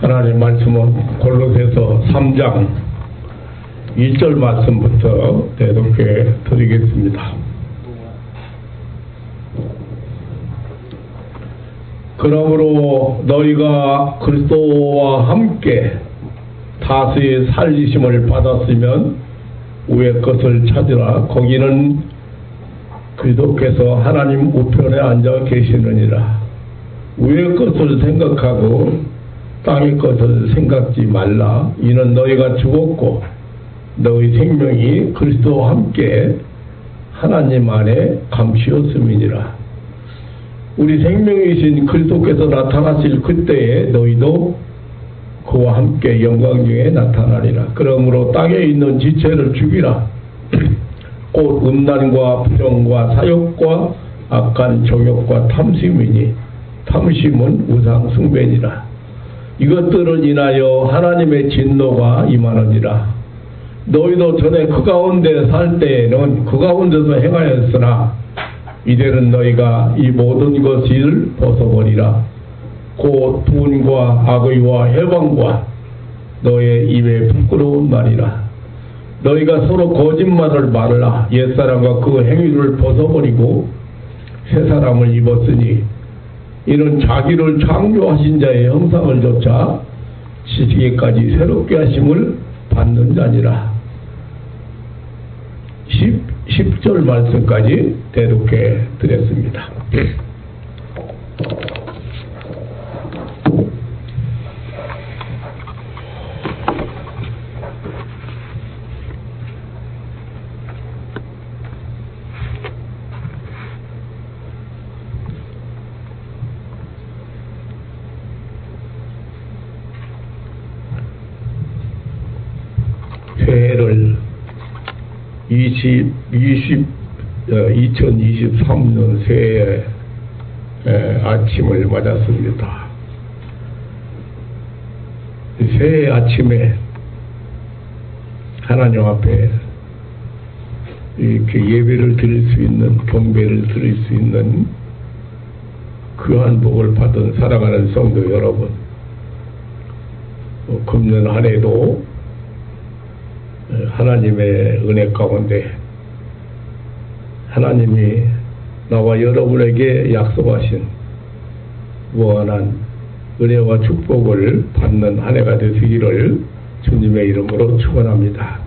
하나님 말씀은 골로새서 3장 1절 말씀부터 대독해 드리겠습니다. 그러므로 너희가 그리스도와 함께 다스의 살리심을 받았으면 위의 것을 찾으라. 거기는 그리스도께서 하나님 우편에 앉아 계시느니라. 위의 것을 생각하고 땅의 것을 생각지 말라. 이는 너희가 죽었고 너희 생명이 그리스도와 함께 하나님 안에 감추었음이니라. 우리 생명이신 그리스도께서 나타나실 그때에 너희도 그와 함께 영광 중에 나타나리라. 그러므로 땅에 있는 지체를 죽이라. 곧 음란과 부정과 사욕과 악한 정욕과 탐심이니 탐심은 우상 숭배니라. 이것들을 인하여 하나님의 진노가 임하느니라. 너희도 전에 그 가운데 살 때에는 그 가운데서 행하였으나 이제는 너희가 이 모든 것을 벗어버리라. 곧 분과 악의와 해방과 너의 입에 부끄러운 말이라. 너희가 서로 거짓말을 말라. 옛사람과 그 행위를 벗어버리고 새사람을 입었으니 이는 자기를 창조하신 자의 형상을 조차 지시기까지 새롭게 하심을 받는 자니라. 10절 말씀까지 대독해 드렸습니다. 새해를 2023년 새해 아침을 맞았습니다. 새해 아침에 하나님 앞에 이렇게 예배를 드릴 수 있는, 경배를 드릴 수 있는 그한 복을 받은 사랑하는 성도 여러분, 금년 한 해도 하나님의 은혜 가운데 하나님이 나와 여러분에게 약속하신 무한한 은혜와 축복을 받는 한 해가 되시기를 주님의 이름으로 축원합니다.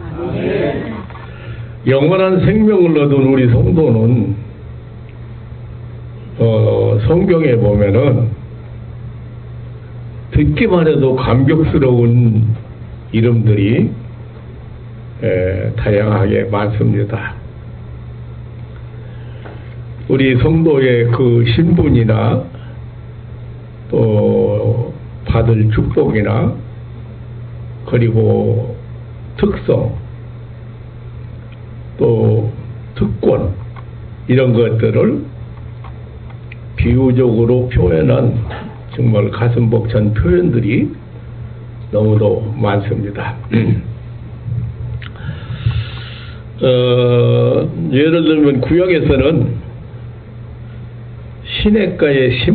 영원한 생명을 얻은 우리 성도는 성경에 보면은 듣기만 해도 감격스러운 이름들이 다양하게 많습니다. 우리 성도의 그 신분이나 또 받을 축복이나 그리고 특성 또 특권 이런 것들을 비유적으로 표현한 정말 가슴 벅찬 표현들이 너무도 많습니다. 예를 들면 구약에서는 시냇가에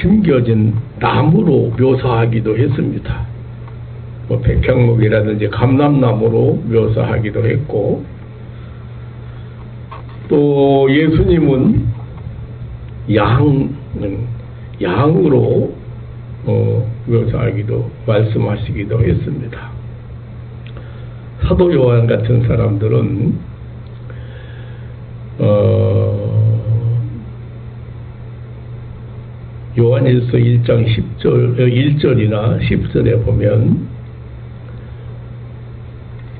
심겨진 나무로 묘사하기도 했습니다. 뭐 백향목이라든지 감람나무로 묘사하기도 했고, 또 예수님은 양으로 묘사하기도 말씀하시기도 했습니다. 사도 요한 같은 사람들은 요한일서 1장 1절이나 10절에 보면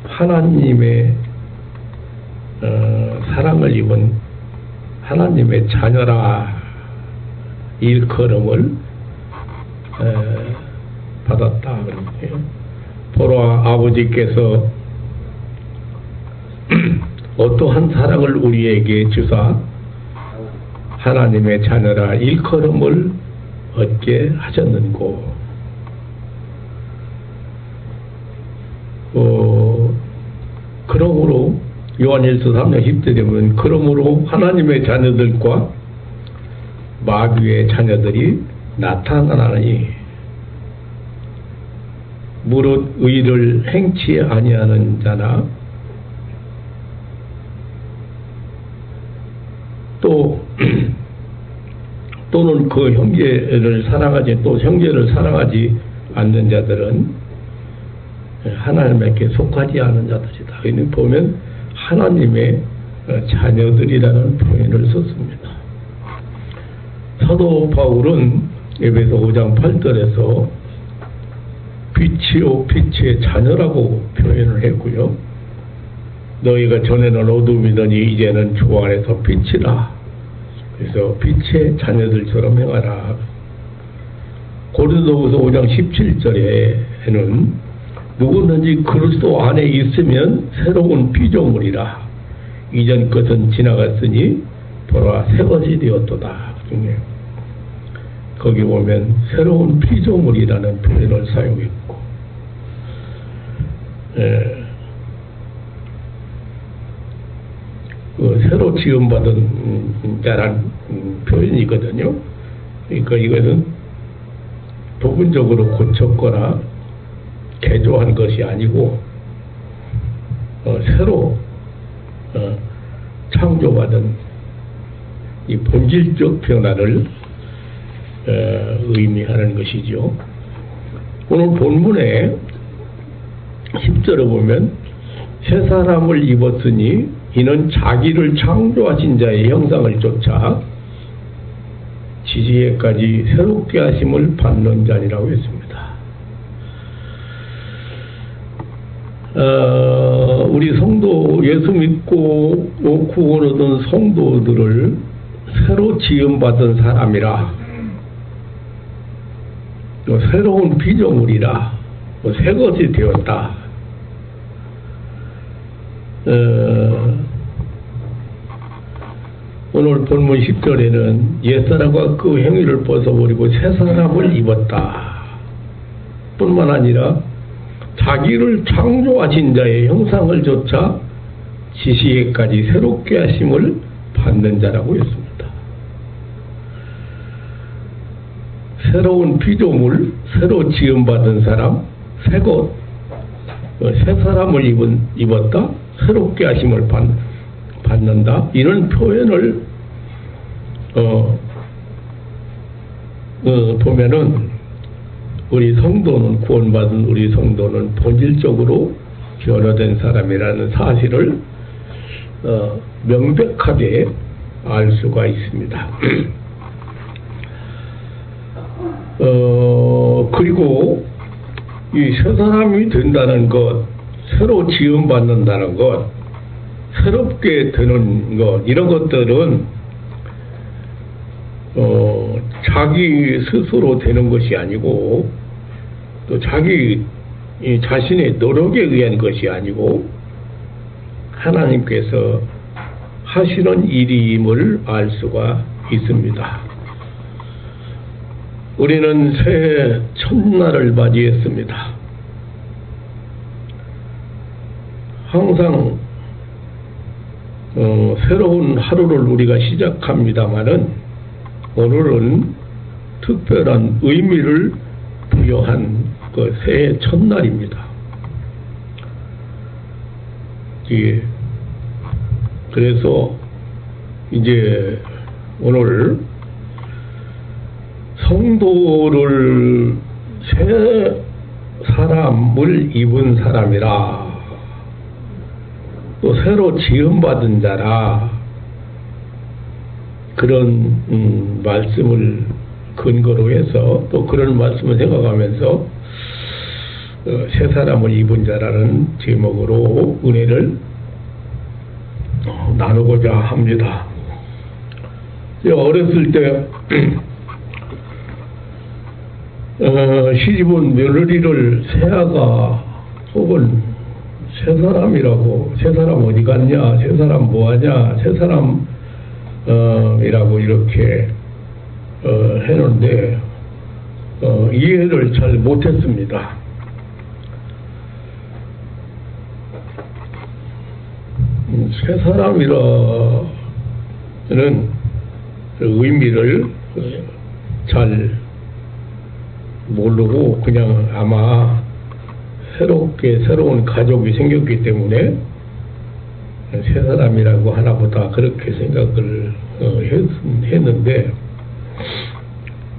하나님의 사랑을 입은 하나님의 자녀라 일컬음을 받았다. 보라 아버지께서 어떠한 사랑을 우리에게 주사 하나님의 자녀라 일컬음을 얻게 하셨는고. 그러므로 요한일서 3장 10절에 보면 그러므로 하나님의 자녀들과 마귀의 자녀들이 나타나니 무릇 의를 행치 아니하는 자나 또는 그 형제를 사랑하지 또 형제를 사랑하지 않는 자들은 하나님에게 속하지 않은 자들이다. 이는 보면 하나님의 자녀들이라는 표현을 썼습니다. 사도 바울은 에베소 5장 8절에서 빛이요 빛의 자녀라고 표현을 했고요. 너희가 전에는 어둠이더니 이제는 주 안에서 빛이라. 그래서 빛의 자녀들처럼 행하라. 고린도후서 5장 17절에는 누구든지 그리스도 안에 있으면 새로운 피조물이라. 이전 것은 지나갔으니 보라 새 것이 되었도다. 거기 보면 새로운 피조물이라는 표현을 사용했고, 새로 지음받은 자란 표현이거든요. 그러니까 이것은 부분적으로 고쳤거나 개조한 것이 아니고 새로 창조받은 이 본질적 변화를 의미하는 것이죠. 오늘 본문에 10절에 보면 새 사람을 입었으니 이는 자기를 창조하신 자의 형상을 쫓아 지지에까지 새롭게 하심을 받는 자니라고 했습니다. 우리 성도, 예수 믿고 구원 얻은 성도들을 새로 지음받은 사람이라, 새로운 피조물이라, 새 것이 되었다. 오늘 본문 10절에는 옛사람과 그 행위를 벗어버리고 새 사람을 입었다 뿐만 아니라 자기를 창조하신 자의 형상을 좇아 지시에까지 새롭게 하심을 받는 자라고 했습니다. 새로운 피조물, 새로 지음받은 사람, 새것, 새 사람을 입었다, 새롭게 하심을 받는다, 이런 표현을 보면은 우리 성도는, 구원받은 우리 성도는 본질적으로 변화된 사람이라는 사실을 명백하게 알 수가 있습니다. 그리고 이 새 사람이 된다는 것, 새로 지음받는다는 것, 새롭게 되는 것, 이런 것들은 자기 스스로 되는 것이 아니고 또 자기 자신의 노력에 의한 것이 아니고 하나님께서 하시는 일임을 알 수가 있습니다. 우리는 새해 첫날을 맞이했습니다. 항상 새로운 하루를 우리가 시작합니다마는 오늘은 특별한 의미를 부여한 그 새해 첫날입니다. 그래서 이제 오늘 성도를 새 사람을 입은 사람이라, 또 새로 지음받은 자라, 그런 말씀을 근거로 해서 또 그런 말씀을 생각하면서 새 사람을 입은 자라는 제목으로 은혜를 나누고자 합니다. 어렸을 때 시집온 며느리를 새아가 혹은 새 사람이라고, 새 사람 어디 갔냐, 새 사람 뭐하냐, 새 사람 이라고 이렇게 했는데 이해를 잘 못했습니다. 새 사람이라는 의미를 잘 모르고 그냥 아마 새롭게 새로운 가족이 생겼기 때문에 새 사람이라고 하나보다 그렇게 생각을 했는데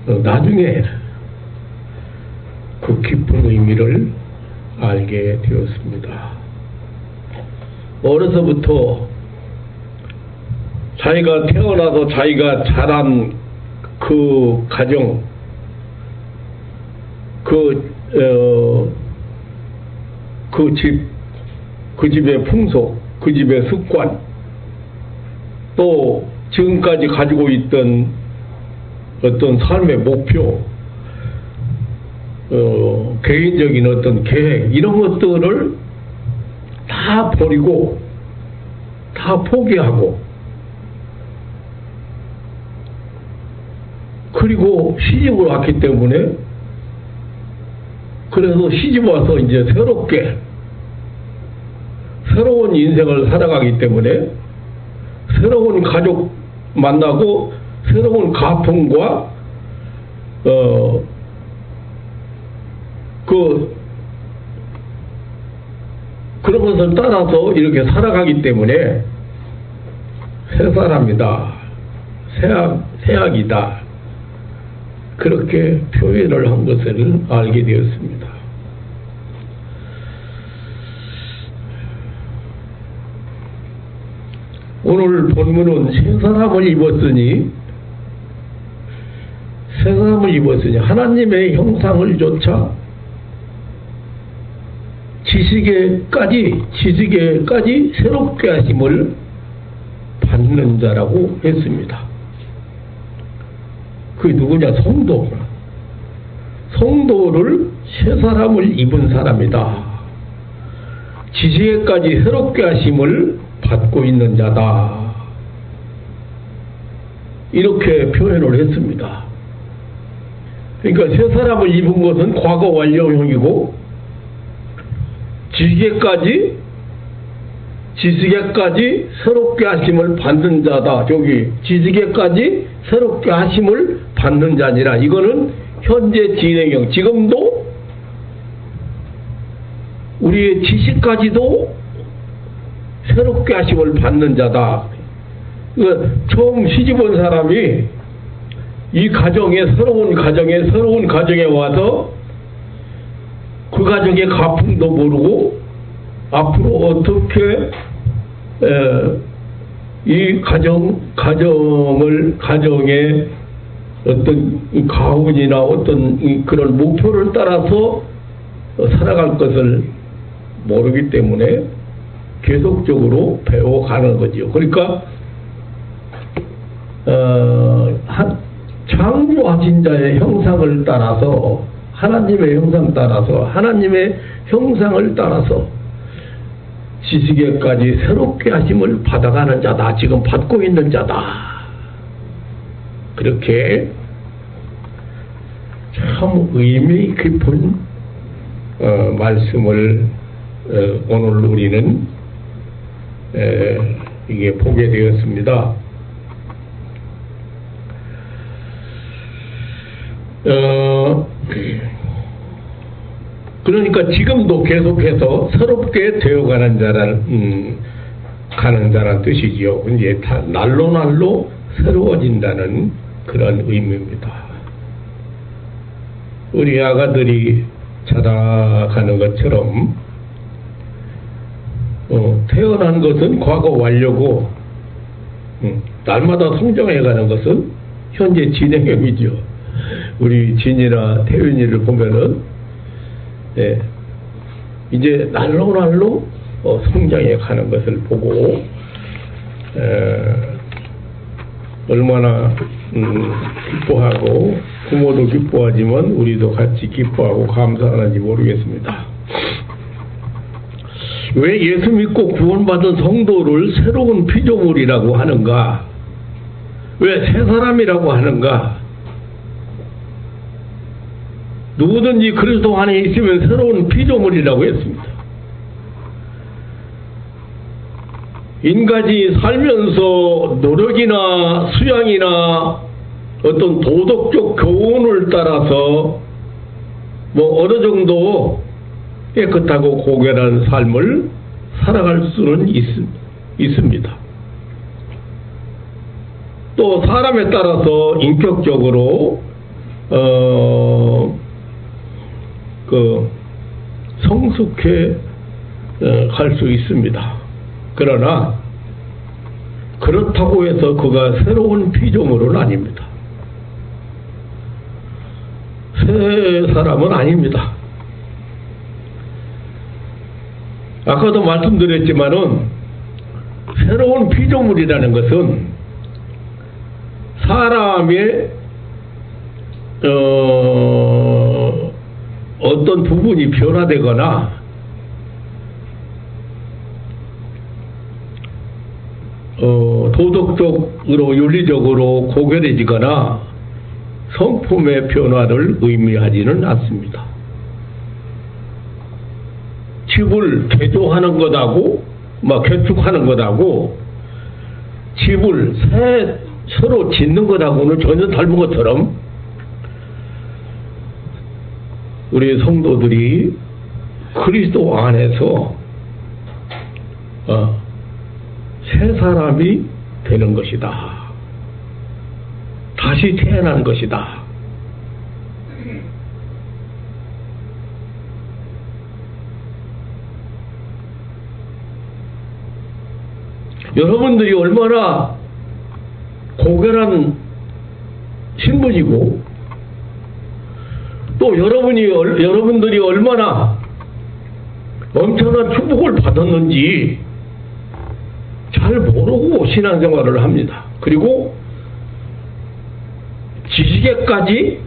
나중에 그 깊은 의미를 알게 되었습니다. 어려서부터 자기가 태어나서 자기가 자란 그 가정, 그 집의 풍속, 그 집의 습관, 또 지금까지 가지고 있던 어떤 삶의 목표, 개인적인 어떤 계획, 이런 것들을 다 버리고 다 포기하고, 그리고 시집을 왔기 때문에, 그래서 시집 와서 이제 새로운 인생을 살아가기 때문에 새로운 가족 만나고 새로운 가풍과 그런 것을 따라서 이렇게 살아가기 때문에 새 사람이다, 새학이다, 그렇게 표현을 한 것을 알게 되었습니다. 오늘 본문은 새 사람을 입었으니 하나님의 형상을 조차 지식에까지 새롭게 하심을 받는 자라고 했습니다. 그게 누구냐? 성도를 새 사람을 입은 사람이다. 지식에까지 새롭게 하심을 받고 있는 자다. 이렇게 표현을 했습니다. 그러니까 새 사람을 입은 것은 과거 완료형이고, 지식에까지 새롭게 하심을 받는 자다. 저기 지식에까지 새롭게 하심을 받는 자니라. 이거는 현재 진행형. 지금도 우리의 지식까지도 새롭게 하심을 받는 자다. 처음 시집온 사람이 이 새로운 가정에 와서 그 가정의 가풍도 모르고 앞으로 어떻게 이 가정의 어떤 가훈이나 어떤 그런 목표를 따라서 살아갈 것을 모르기 때문에 계속적으로 배워가는 거죠. 그러니까 창조하신 자의 형상을 따라서, 하나님의 형상을 따라서 지식에까지 새롭게 하심을 받아가는 자다. 지금 받고 있는 자다. 그렇게 참 의미 깊은 말씀을 오늘 우리는 이게 보게 되었습니다. 그러니까 지금도 계속해서 새롭게 되어가는 자란 뜻이지요. 이제 날로 새로워진다는 그런 의미입니다. 우리 아가들이 자라가는 것처럼 태어난 것은 과거 완료고, 날마다 성장해가는 것은 현재 진행형이죠. 우리 진이나 태윤이를 보면은 이제 날로 성장해 가는 것을 보고 얼마나 기뻐하고, 부모도 기뻐하지만 우리도 같이 기뻐하고 감사하는지 모르겠습니다. 왜 예수 믿고 구원받은 성도를 새로운 피조물이라고 하는가? 왜 새 사람이라고 하는가? 누구든지 그리스도 안에 있으면 새로운 피조물이라고 했습니다. 인간이 살면서 노력이나 수양이나 어떤 도덕적 교훈을 따라서 어느 정도 깨끗하고 고결한 삶을 살아갈 수는 있습니다. 또 사람에 따라서 인격적으로 성숙해 갈 수 있습니다. 그러나 그렇다고 해서 그가 새로운 피조물은 아닙니다. 새 사람은 아닙니다. 아까도 말씀드렸지만은 새로운 피조물이라는 것은 사람의 어떤 부분이 변화되거나 도덕적으로 윤리적으로 고결해지거나 성품의 변화를 의미하지는 않습니다. 집을 개조하는 것하고 개축하는 것하고 집을 새로 짓는 것하고는 전혀 다른 것처럼 우리 성도들이 그리스도 안에서 새 사람이 되는 것이다. 다시 태어난 것이다. 여러분들이 얼마나 고결한 신분이고 또 여러분들이 얼마나 엄청난 축복을 받았는지 잘 모르고 신앙생활을 합니다. 그리고 지지계까지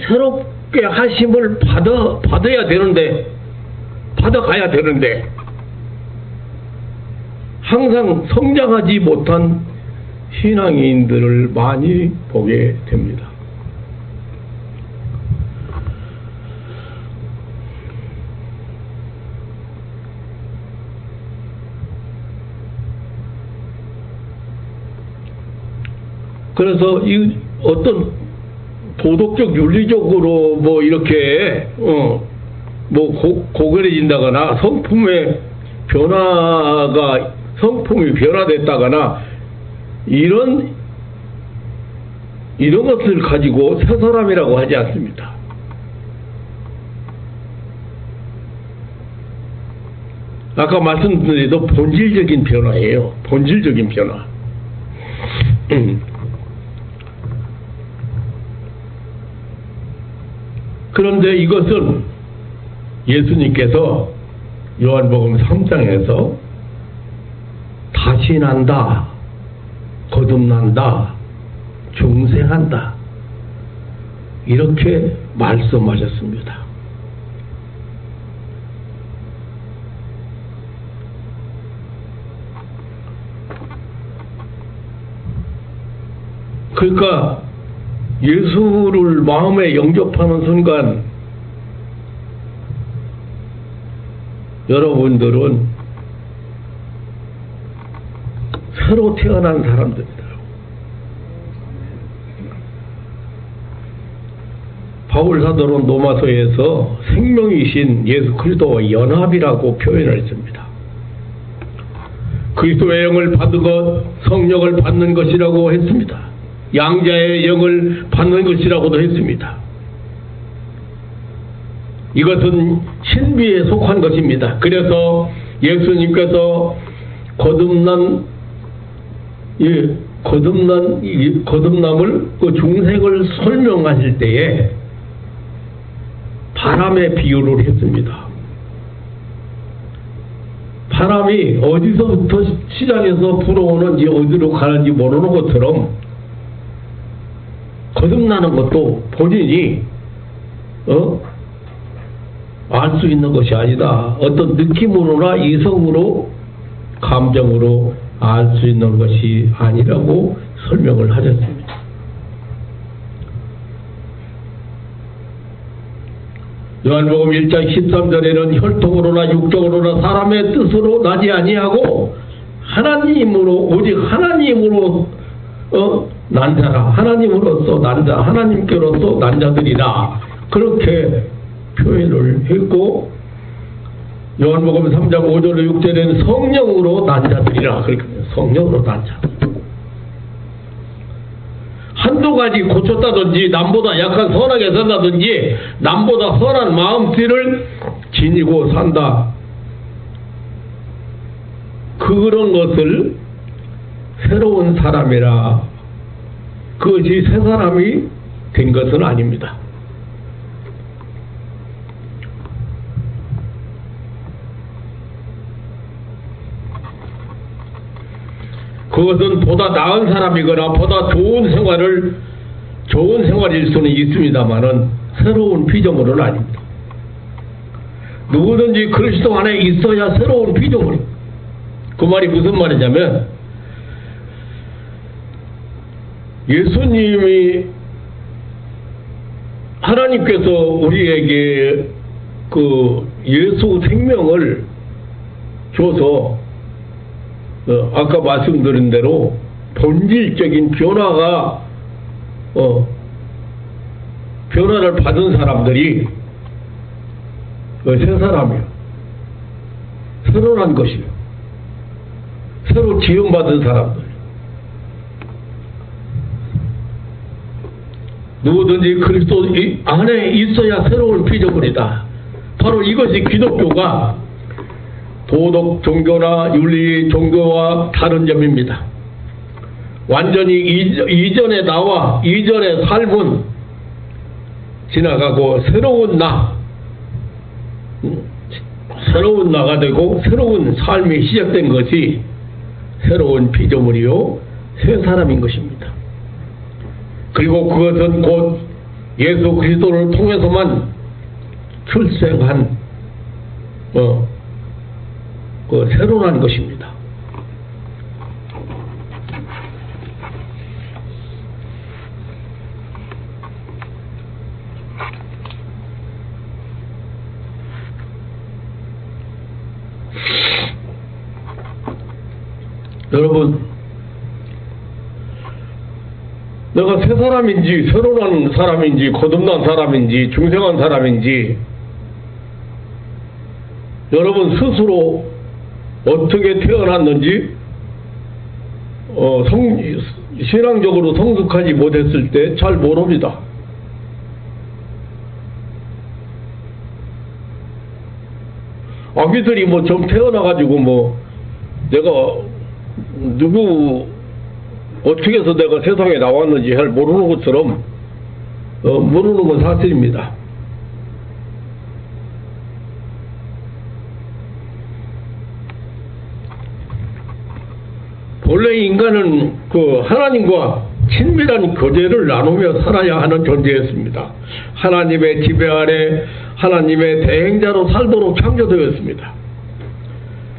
새롭게 하심을 받아가야 되는데 항상 성장하지 못한 신앙인들을 많이 보게 됩니다. 그래서 이 어떤 도덕적 윤리적으로 이렇게 고결해진다거나 성품이 변화됐다거나 이런 것을 가지고 새 사람이라고 하지 않습니다. 아까 말씀드린 본질적인 변화예요. 본질적인 변화. 그런데 이것은 예수님께서 요한복음 3장에서 다시 난다, 거듭난다, 중생한다 이렇게 말씀하셨습니다. 그러니까 예수를 마음에 영접하는 순간 여러분들은 새로 태어난 사람들입니다. 바울 사도는 로마서에서 생명이신 예수 그리스도와 연합이라고 표현을 했습니다. 그리스도의 영을 받은 것, 성령을 받는 것이라고 했습니다. 양자의 영을 받는 것이라고도 했습니다. 이것은 신비에 속한 것입니다. 그래서 예수님께서 거듭남을 그 중생을 설명하실 때에 바람의 비유를 했습니다. 바람이 어디서부터 시작해서 불어오는지 어디로 가는지 모르는 것처럼 거듭나는 것도 본인이 알 수 있는 것이 아니다. 어떤 느낌으로나 이성으로 감정으로 알 수 있는 것이 아니라고 설명을 하셨습니다. 요한복음 1장 13절에는 혈통으로나 육적으로나 사람의 뜻으로 나지 아니하고 하나님으로 오직 하나님으로 난 자라 하나님으로서 난 자 하나님께로서 난 자들이라 그렇게 표현을 했고, 요한복음 3장 5절로 6절에는 성령으로 난 자들이라. 그러니까 성령으로 난 자. 한두 가지 고쳤다든지 남보다 약간 선하게 산다든지 남보다 선한 마음씨를 지니고 산다. 그런 것을 새로운 사람이라. 그것이 새 사람이 된 것은 아닙니다. 그것은 보다 나은 사람이거나 보다 좋은 생활일 수는 있습니다만은 새로운 피조물은 아닙니다. 누구든지 그리스도 안에 있어야 새로운 피조물. 그 말이 무슨 말이냐면, 예수님이 하나님께서 우리에게 그 예수 생명을 줘서 아까 말씀드린 대로 본질적인 변화를 받은 사람들이 새 사람이에요. 새로 난 것이에요. 새로 지음받은 사람들. 누구든지 그리스도 안에 있어야 새로운 피조물이다. 바로 이것이 기독교가 도덕 종교나 윤리 종교와 다른 점입니다. 완전히 이전의 나와 이전의 삶은 지나가고 새로운 나가 되고 새로운 삶이 시작된 것이 새로운 피조물이요 새 사람인 것입니다. 그리고 그것은 곧 예수 그리스도를 통해서만 출생한 새로 난 것입니다. 여러분, 내가 새 사람인지 새로 난 사람인지 거듭난 사람인지 중생한 사람인지 여러분 스스로 어떻게 태어났는지 신앙적으로 성숙하지 못했을 때 잘 모릅니다. 아기들이 좀 태어나가지고 내가 어떻게 해서 내가 세상에 나왔는지 잘 모르는 것처럼 모르는 건 사실입니다. 원래 인간은 하나님과 친밀한 교제를 나누며 살아야 하는 존재였습니다. 하나님의 지배 아래 하나님의 대행자로 살도록 창조되었습니다.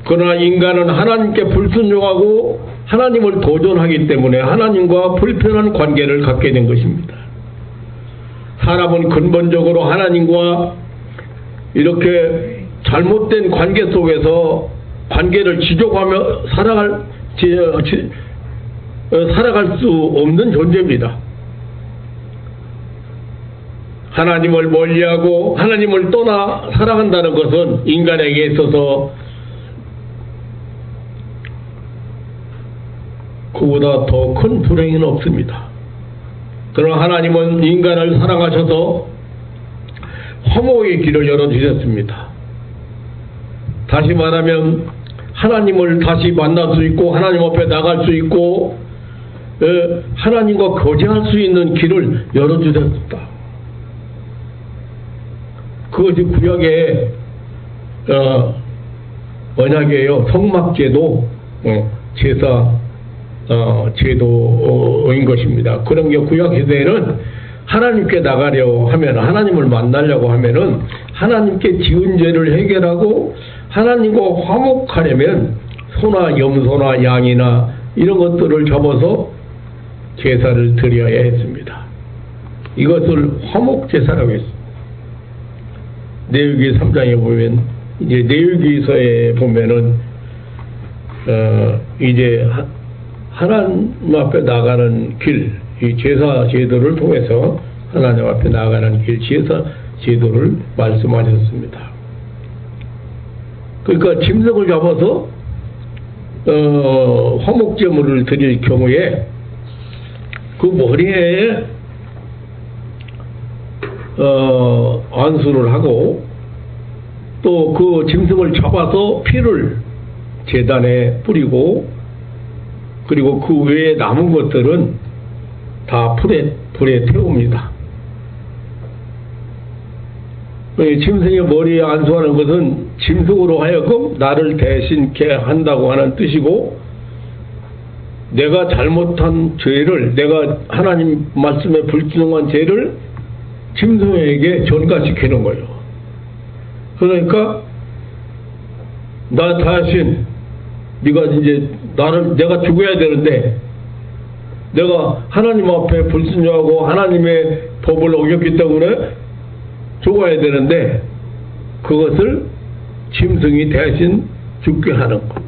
그러나 인간은 하나님께 불순종하고 하나님을 도전하기 때문에 하나님과 불편한 관계를 갖게 된 것입니다. 사람은 근본적으로 하나님과 이렇게 잘못된 관계 속에서 관계를 지속하며 살아갈 수 없는 존재입니다. 하나님을 멀리하고 하나님을 떠나 살아간다는 것은 인간에게 있어서 그보다 더 큰 불행은 없습니다. 그러나 하나님은 인간을 사랑하셔서 화목의 길을 열어주셨습니다. 다시 말하면 하나님을 다시 만날 수 있고 하나님 앞에 나갈 수 있고 하나님과 교제할 수 있는 길을 열어주셨습니다. 그것이 구약의 언약이에요. 성막제도 제도인 것입니다. 그런 게 구약 시대에는 하나님께 나가려 하면 하나님을 만나려고 하면은 하나님께 지은 죄를 해결하고 하나님과 화목하려면 소나 염소나 양이나 이런 것들을 잡아서 제사를 드려야 했습니다. 이것을 화목제사라고 했습니다. 내위기 3장에 보면 이제 내위기서에 보면은 이제 하나님 앞에 나가는 길, 이 제사 제도를 통해서 하나님 앞에 나가는 길, 제도를 말씀하셨습니다. 그러니까 짐승을 잡아서 화목제물을 드릴 경우에 그 머리에 안수를 하고 또 그 짐승을 잡아서 피를 제단에 뿌리고 그리고 그 외에 남은 것들은 다 불에 태웁니다. 짐승의 머리에 안수하는 것은 짐승으로 하여금 나를 대신케 한다고 하는 뜻이고, 내가 잘못한 죄를, 내가 하나님 말씀에 불순종한 죄를 짐승에게 전가시키는 거예요. 그러니까 나 대신 네가 이제 내가 죽어야 되는데, 내가 하나님 앞에 불순종하고 하나님의 법을 어겼기 때문에 죽어야 되는데, 그것을 짐승이 대신 죽게 하는 것.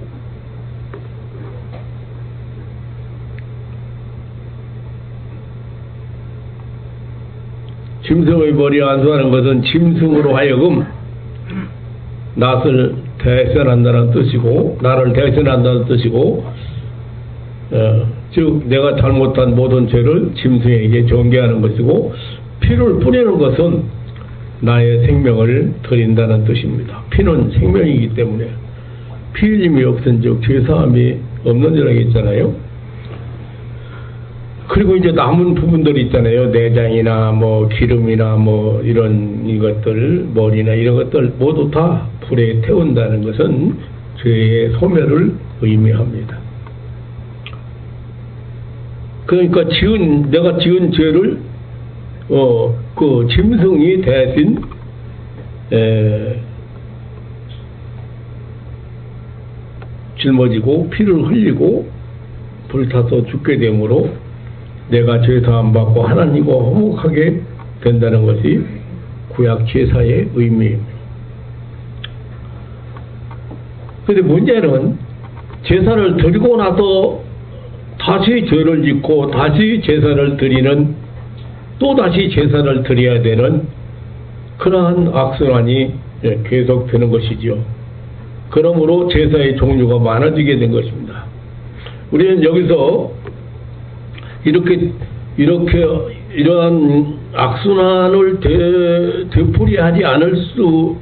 짐승의 머리에 안수하는 것은 짐승으로 하여금 낫을 대신한다는 뜻이고, 나를 대신한다는 뜻이고, 즉 내가 잘못한 모든 죄를 짐승에게 전개하는 것이고, 피를 뿌리는 것은 나의 생명을 드린다는 뜻입니다. 피는 생명이기 때문에 피 흘림이 없은즉 죄사함이 없는이라고 했잖아요. 그리고 이제 남은 부분들이 있잖아요. 내장이나 뭐 기름이나 뭐 이런 이것들, 머리나 이런 것들 모두 다 불에 태운다는 것은 죄의 소멸을 의미합니다. 그러니까 내가 지은 죄를 그 짐승이 대신 짊어지고 피를 흘리고 불타서 죽게 되므로 내가 죄사함 받고 하나님과 화목하게 된다는 것이 구약 제사의 의미입니다. 그런데 문제는 제사를 드리고 나서 다시 죄를 짓고 다시 제사를 드리는, 또다시 제사를 드려야 되는 그러한 악순환이 계속되는 것이지요. 그러므로 제사의 종류가 많아지게 된 것입니다. 우리는 여기서 이러한 악순환을 되풀이하지 않을 수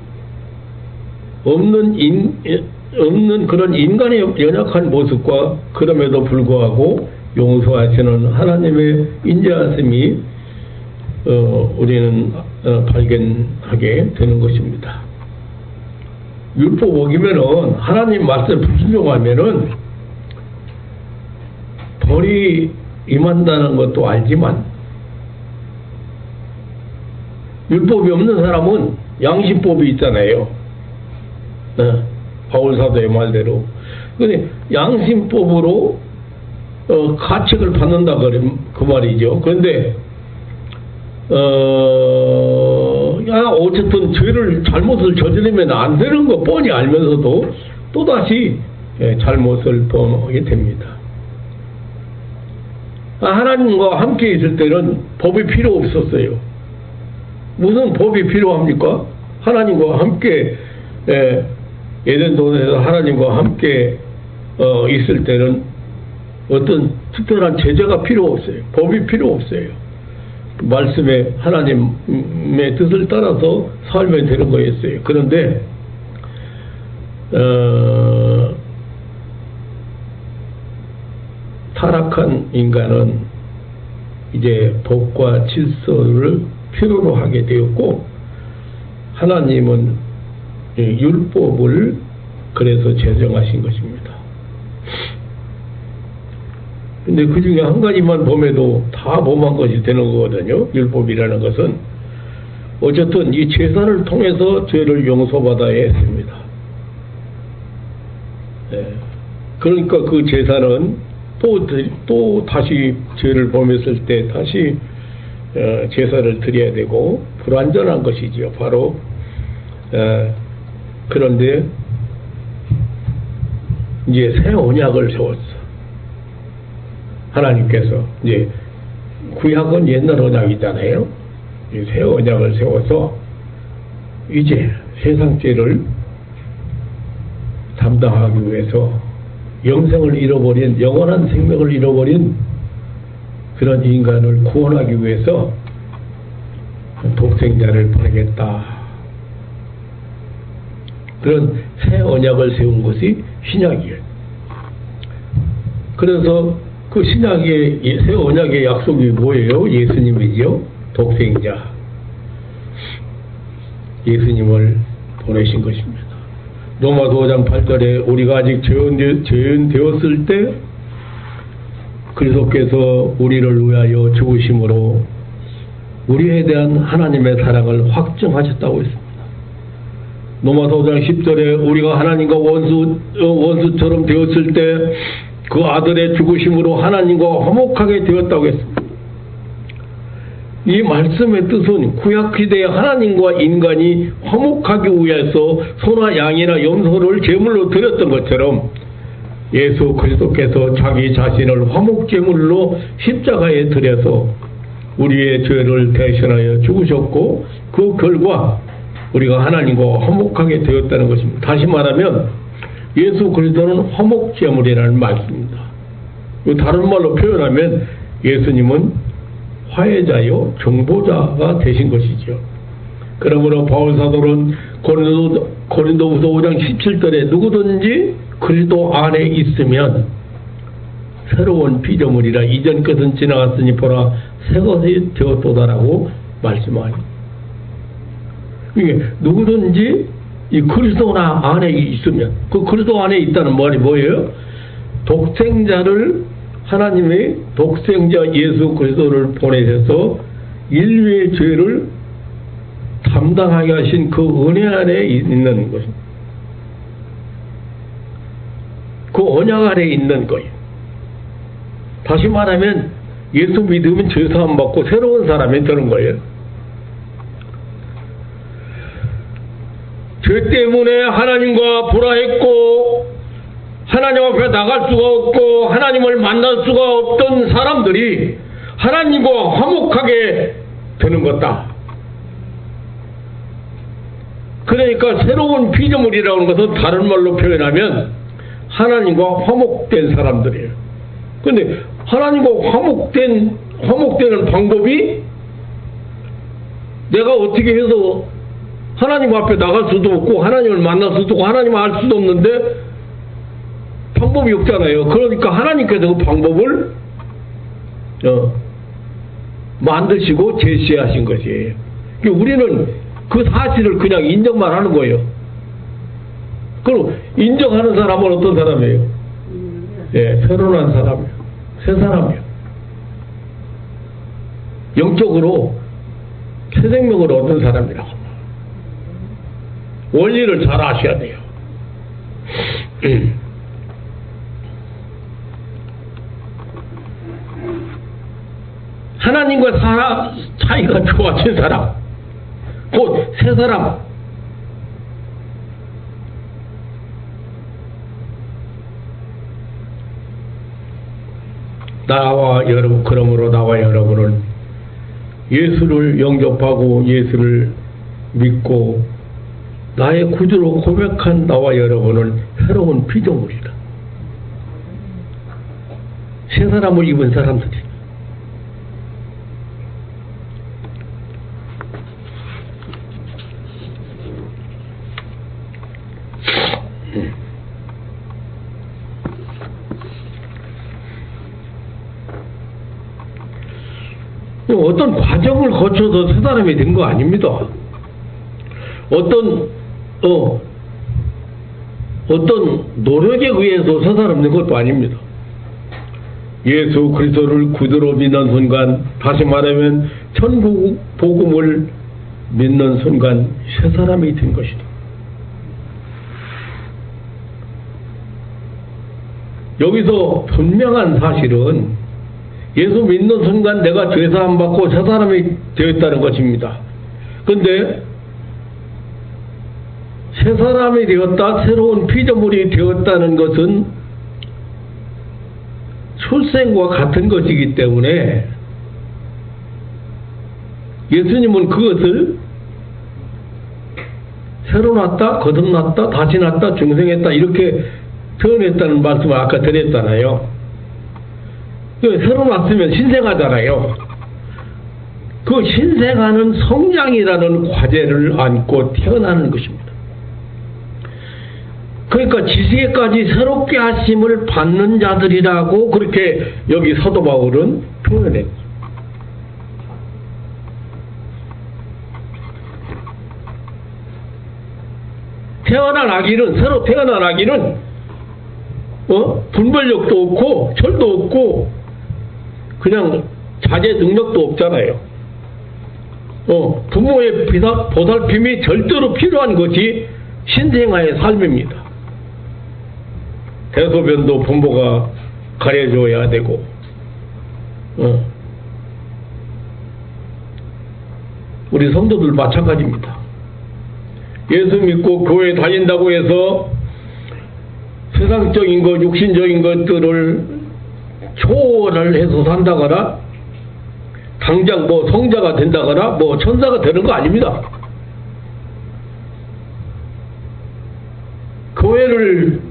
없는 그런 인간의 연약한 모습과, 그럼에도 불구하고 용서하시는 하나님의 인자하심이 우리는 발견하게 되는 것입니다. 율법 어기면은, 하나님 말씀 불순종하면은 벌이 임한다는 것도 알지만, 율법이 없는 사람은 양심법이 있잖아요. 바울사도의 말대로. 근데 양심법으로 가책을 받는다 그 말이죠. 그런데 어쨌든 잘못을 저지르면 안 되는 거 뻔히 알면서도 또다시 잘못을 범하게 됩니다. 하나님과 함께 있을 때는 법이 필요 없었어요. 무슨 법이 필요합니까? 하나님과 함께 에덴동산에서 하나님과 함께 있을 때는 어떤 특별한 제재가 필요 없어요. 법이 필요 없어요. 말씀에 하나님의 뜻을 따라서 살면 되는 거였어요. 그런데 타락한 인간은 이제 법과 질서를 필요로 하게 되었고, 하나님은 율법을 그래서 제정하신 것입니다. 근데 그 중에 한 가지만 범해도 다 범한 것이 되는 거거든요. 율법이라는 것은 어쨌든 이 제사를 통해서 죄를 용서받아야 했습니다. 그러니까 그 제사는 또 다시 죄를 범했을 때 다시 제사를 드려야 되고 불완전한 것이지요. 바로 그런데 이제 새 언약을 세웠어. 하나님께서 이제 구약은 옛날 언약이잖아요. 새 언약을 세워서 이제 세상 죄를 담당하기 위해서 영생을 잃어버린, 영원한 생명을 잃어버린 그런 인간을 구원하기 위해서 독생자를 보내겠다. 그런 새 언약을 세운 것이 신약이에요. 그래서 그 신약의 새 언약의 약속이 뭐예요? 예수님이죠. 독생자. 예수님을 보내신 것입니다. 로마서 5장 8절에 우리가 아직 죄인 되었을 때 그리스도께서 우리를 위하여 죽으심으로 우리에 대한 하나님의 사랑을 확증하셨다고 했습니다. 로마서 5장 10절에 우리가 하나님과 원수처럼 되었을 때 그 아들의 죽으심으로 하나님과 화목하게 되었다고 했습니다. 이 말씀의 뜻은 구약시대에 하나님과 인간이 화목하기 위해서 소나 양이나 염소를 제물로 드렸던 것처럼 예수 그리스도께서 자기 자신을 화목제물로 십자가에 드려서 우리의 죄를 대신하여 죽으셨고 그 결과 우리가 하나님과 화목하게 되었다는 것입니다. 다시 말하면 예수 그리스도는 화목제물이라는 말씀입니다. 다른 말로 표현하면 예수님은 화해자요 중보자가 되신 것이죠. 그러므로 바울 사도는 고린도후서 5장 17절에 누구든지 그리스도 안에 있으면 새로운 피조물이라 이전 것은 지나갔으니 보라 새 것이 되었도다라고 말씀하니 이게 누구든지 이 그리스도 안에 있으면 그 그리스도 안에 있다는 말이 뭐예요? 독생자를 하나님의 독생자 예수 그리스도를 보내셔서 인류의 죄를 담당하게 하신 그 은혜 안에 있는 것입니다. 그 언약 안에 있는 거예요. 다시 말하면 예수 믿으면 죄사함 받고 새로운 사람이 되는 거예요. 죄 때문에 하나님과 불화했고 하나님 앞에 나갈 수가 없고 하나님을 만날 수가 없던 사람들이 하나님과 화목하게 되는 것다. 그러니까 새로운 피조물이라는 것은 다른 말로 표현하면 하나님과 화목된 사람들이에요. 그런데 하나님과 화목되는 방법이 내가 어떻게 해서 하나님 앞에 나갈 수도 없고 하나님을 만날 수도 없고 하나님을 알 수도 없는데 방법이 없잖아요. 그러니까 하나님께서 그 방법을 만드시고 제시하신 것이에요. 우리는 그 사실을 그냥 인정만 하는 거예요. 그럼 인정하는 사람은 어떤 사람이에요? 예, 새로 난 사람이에요. 새 사람이에요. 영적으로 새 생명을 얻은 사람이라고. 원리를 잘 아셔야 돼요. 하나님과 사이가 좋아진 사람, 곧 새 사람. 그러므로 나와 여러분은 예수를 영접하고 예수를 믿고 나의 구주로 고백한 나와 여러분은 새로운 피조물이다. 새 사람을 입은 사람들이. 어떤 과정을 거쳐서 새 사람이 된 거 아닙니다. 어떤 노력에 의해서 새 사람 된 것도 아닙니다. 예수 그리스도를 구주로 믿는 순간, 다시 말하면 천국 복음을 믿는 순간 새 사람이 된 것이다. 여기서 분명한 사실은 예수 믿는 순간 내가 죄사함 받고 새 사람이 되었다는 것입니다. 그런데 새 사람이 되었다, 새로운 피조물이 되었다는 것은 출생과 같은 것이기 때문에 예수님은 그것을 새로 났다, 거듭났다, 다시 났다, 중생했다 이렇게 표현했다는 말씀을 아까 드렸잖아요. 새로 났으면 신생하잖아요. 그 신생하는 성장이라는 과제를 안고 태어나는 것입니다. 그러니까 지세까지 새롭게 하심을 받는 자들이라고 그렇게 여기 사도 바울은 표현했죠. 태어난 아기는, 새로 태어난 아기는 분별력도 없고 철도 없고 그냥 자제 능력도 없잖아요. 부모의 보살핌이 절대로 필요한 것이 신생아의 삶입니다. 대소변도 부모가 가려줘야 되고, 우리 성도들 마찬가지입니다. 예수 믿고 교회 다닌다고 해서 세상적인 것, 육신적인 것들을 초월을 해서 산다거나 당장 뭐 성자가 된다거나 뭐 천사가 되는 거 아닙니다. 교회를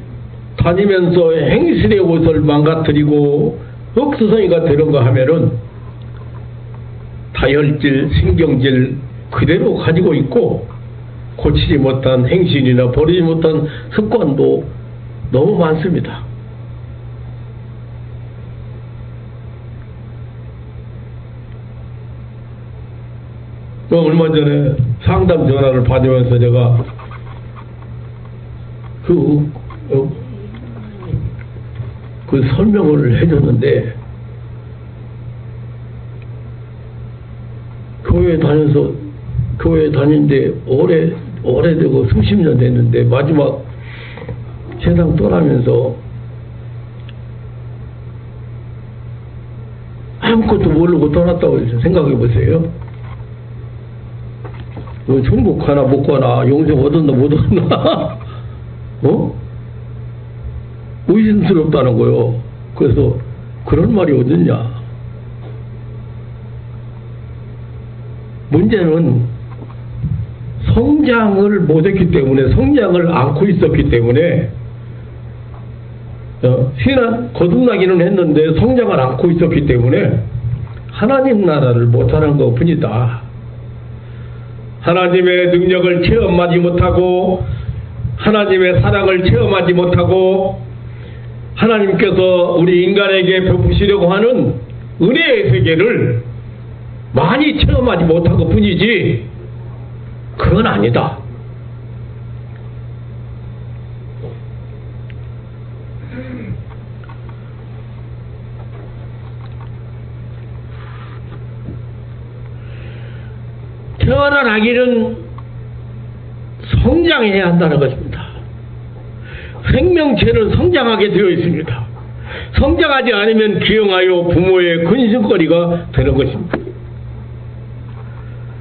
다니면서 행실의 옷을 망가뜨리고 흑수성이가 되는 거 하면은 다혈질, 신경질 그대로 가지고 있고 고치지 못한 행실이나 버리지 못한 습관도 너무 많습니다. 얼마 전에 상담 전화를 받으면서 제가 그 설명을 해줬는데, 교회 다니는데 오래되고 수십 년 됐는데 마지막 세상 떠나면서 아무것도 모르고 떠났다고 생각해 보세요. 천국 가나 못 가나, 용서 얻었나 못 얻었나 의심스럽다는 거요. 그래서 그런 말이 어딨냐. 문제는 성장을 못했기 때문에, 성장을 안고 있었기 때문에, 신앙 거듭나기는 했는데 성장을 안고 있었기 때문에 하나님 나라를 못하는 것 뿐이다. 하나님의 능력을 체험하지 못하고, 하나님의 사랑을 체험하지 못하고, 하나님께서 우리 인간에게 베푸시려고 하는 은혜의 세계를 많이 체험하지 못한 것 뿐이지 그건 아니다. 태어난 아기는 성장해야 한다는 것입니다. 생명체는 성장하게 되어 있습니다. 성장하지 않으면 기형하여 부모의 근심거리가 되는 것입니다.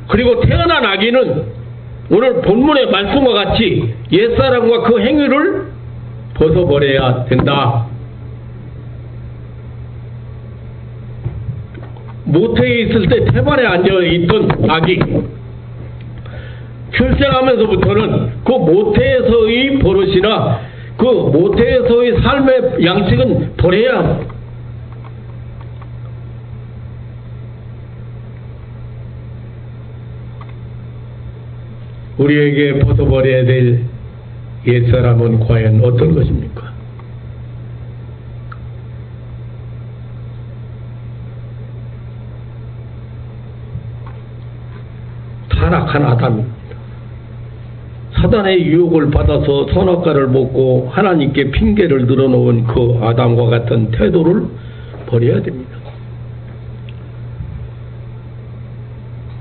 그리고 태어난 아기는 오늘 본문의 말씀과 같이 옛사람과 그 행위를 벗어버려야 된다. 모태에 있을 때 태반에 앉아있던 아기, 출생하면서부터는 그 모태에서의 버릇이나 그 모태에서의 삶의 양식은 버려야 합니다. 우리에게 벗어버려야 될 옛사람은 과연 어떤 것입니까? 타락한 아담입니다. 사단의 유혹을 받아서 선악과를 먹고 하나님께 핑계를 늘어놓은 그 아담과 같은 태도를 버려야 됩니다.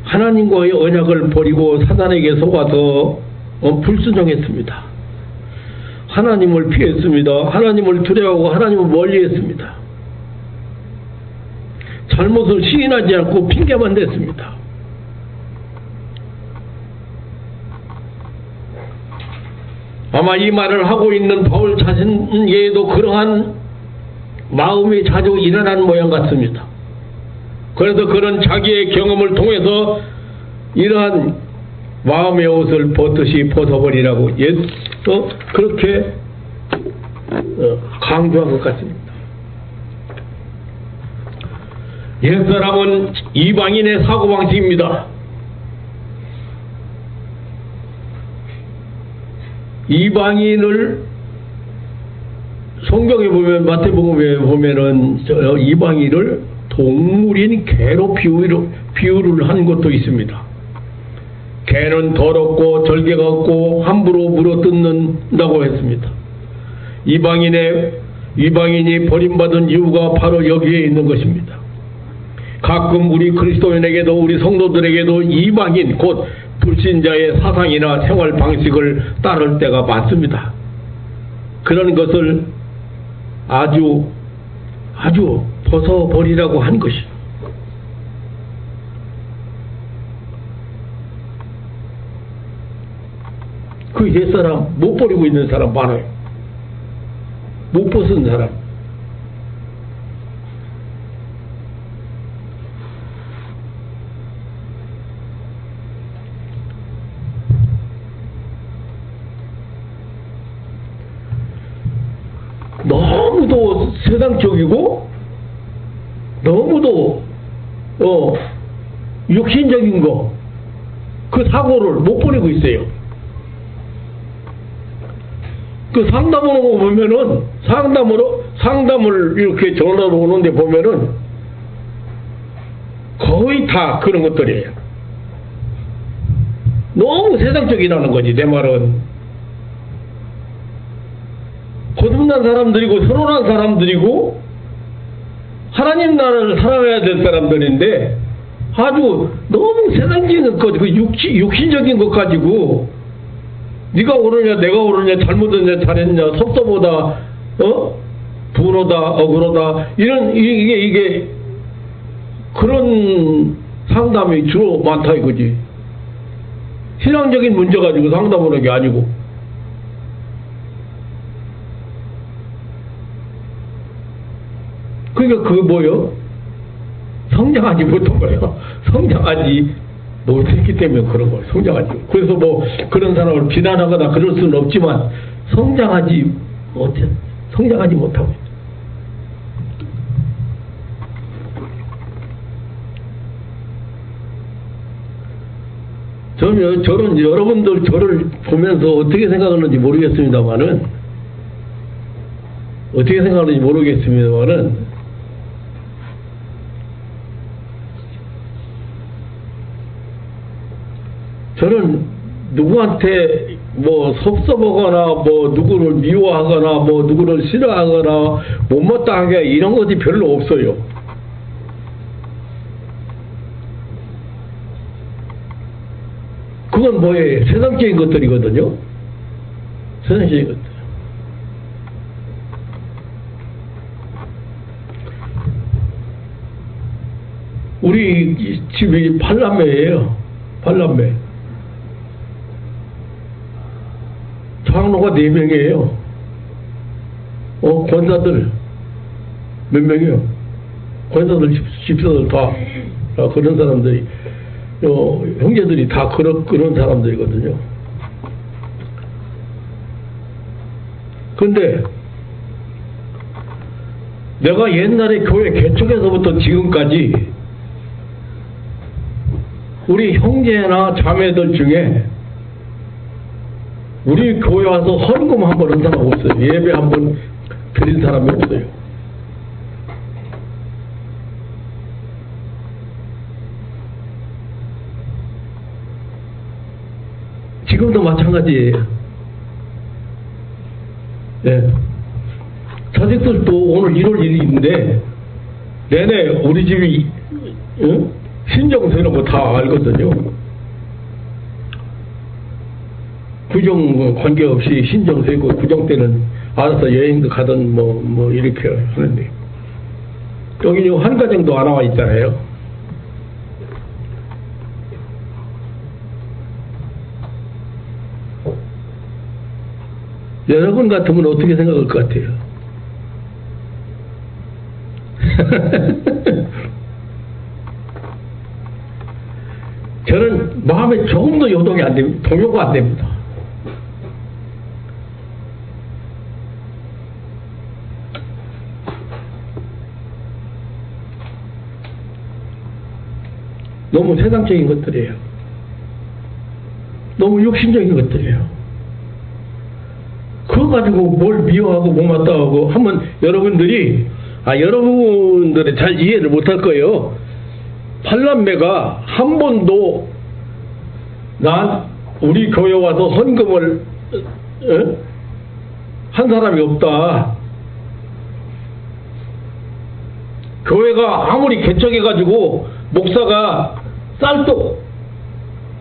하나님과의 언약을 버리고 사단에게 속아서 불순종했습니다. 하나님을 피했습니다. 하나님을 두려워하고 하나님을 멀리했습니다. 잘못을 시인하지 않고 핑계만 댔습니다. 아마 이 말을 하고 있는 바울 자신에도 그러한 마음이 자주 일어난 모양 같습니다. 그래서 그런 자기의 경험을 통해서 이러한 마음의 옷을 벗듯이 벗어버리라고 그렇게 강조한 것 같습니다. 옛사람은 이방인의 사고방식입니다. 이방인을 성경에 보면, 마태복음에 보면은 이방인을 동물인 개로 비유를 한 것도 있습니다. 개는 더럽고 절개가 없고 함부로 물어뜯는다고 했습니다. 이방인이 버림받은 이유가 바로 여기에 있는 것입니다. 가끔 우리 그리스도인에게도, 우리 성도들에게도 이방인 곧 불신자의 사상이나 생활 방식을 따를 때가 많습니다. 그런 것을 아주 벗어버리라고 한 것이. 그 옛사람 못 버리고 있는 사람 많아요. 못 벗은 사람. 너무도 세상적이고 너무도 육신적인 거, 그 사고를 못 버리고 있어요. 그 상담을 보면은 상담을 이렇게 전화로 오는데 보면은 거의 다 그런 것들이에요. 너무 세상적이라는 거지. 내 말은 거듭난 사람들이고 선언한 사람들이고 하나님 나라를 살아가야 될 사람들인데 아주 너무 세상적인 것, 그 육신적인 것 가지고 네가 옳으냐 내가 옳으냐 잘못했냐 잘했냐 섭섭하다 분하다 억울하다 이게 그런 상담이 주로 많다 이거지. 신앙적인 문제 가지고 상담을 하는 게 아니고. 그러니까 그게 뭐요? 성장하지 못한 거예요. 성장하지 못했기 때문에 그런 거예요. 성장하지. 그래서 뭐 그런 사람을 비난하거나 그럴 수는 없지만 성장하지 못하고 있다. 저는 여러분들 저를 보면서 어떻게 생각하는지 모르겠습니다만은 저는 누구한테 뭐 섭섭하거나 뭐 누구를 미워하거나 뭐 누구를 싫어하거나 못마땅하게 이런 것이 별로 없어요. 그건 뭐예요? 세상적인 것들이거든요. 세상적인 것들. 우리 집이 8남매예요. 8남매. 장로가 4명이에요. 권사들 몇 명이요? 권사들 집사들 다 그런 사람들이 형제들이 다 그런 사람들이거든요. 근데 내가 옛날에 교회 개척에서부터 지금까지 우리 형제나 자매들 중에 우리 교회 와서 헌금 한 번 한 사람 없어요. 예배 한 번 드린 사람이 없어요. 지금도 마찬가지예요. 예. 자식들도 오늘 1월 1일인데 내내 우리 집이 신정세는 거 다 알거든요. 구정 관계없이 신정세고 구정 때는 알아서 여행도 가든 뭐 이렇게 하는데 여기 한 가정도 안 나와 있잖아요. 여러분 같으면 어떻게 생각할 것 같아요? 저는 마음에 조금도 요동이 안 됩니다. 동요가 안 됩니다. 너무 세상적인 것들이에요. 너무 육신적인 것들이에요. 그거 가지고 뭘 미워하고 못마땅하고 하면 여러분들이 잘 이해를 못할 거예요. 팔남매가 한 번도 우리 교회 와서 헌금을 한 사람이 없다. 교회가 아무리 개척해가지고 목사가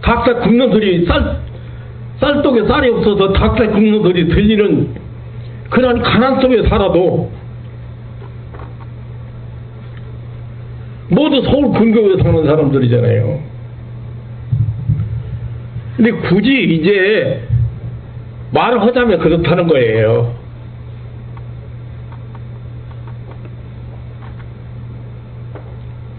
닭살 굽는 소리, 쌀떡에 쌀이 없어서 닭살 굽는 소리 들리는 그런 가난 속에 살아도 모두 서울 근교에 사는 사람들이잖아요. 근데 굳이 이제 말을 하자면 그렇다는 거예요.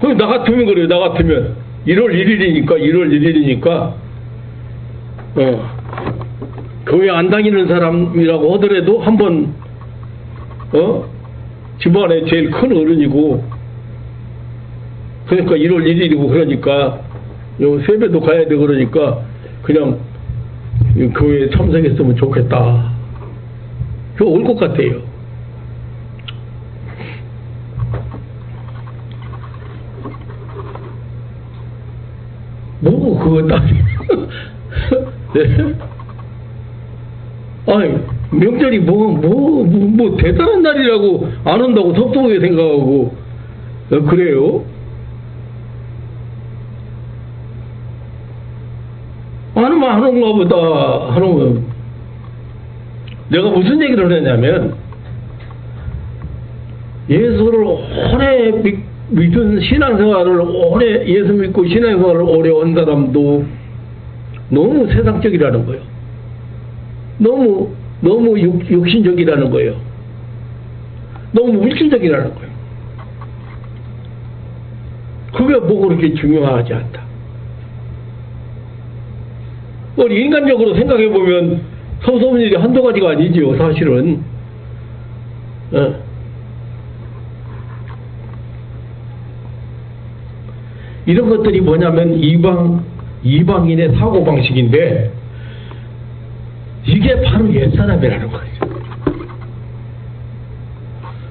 그럼 나 같으면 그래요. 나 같으면 1월 1일이니까 교회 안 다니는 사람이라고 하더라도 한번 집안에 제일 큰 어른이고 그러니까 1월 1일이고 그러니까 세배도 가야 되고 그러니까 그냥 교회에 참석했으면 좋겠다. 그거 올 것 같아요. 뭐 그거 따지? 네? 아니 명절이 뭐 대단한 날이라고 안 온다고 섭섭하게 생각하고 그래요? 안 오는가 보다 하는. 내가 무슨 얘기를 했냐면 예수를 오래 믿은 신앙생활을 오래 예수 믿고 신앙생활을 오래 한 사람도 너무 세상적이라는 거예요. 너무 육신적이라는 거예요. 너무 물질적이라는 거예요. 그게 뭐 그렇게 중요하지 않다. 우리 인간적으로 생각해보면 섭섭한 일이 한두 가지가 아니지요, 사실은. 이런 것들이 뭐냐면 이방인의 사고방식인데 이게 바로 옛사람이라는 거죠.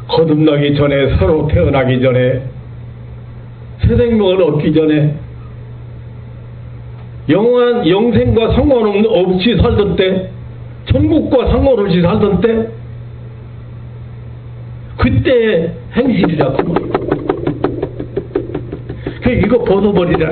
거듭나기 전에, 새로 태어나기 전에, 새 생명을 얻기 전에 영원한 영생과 상관없이 살던 때, 천국과 상관없이 살던 때, 그때의 행실이라고 말이에요. 이거 벗어버리라.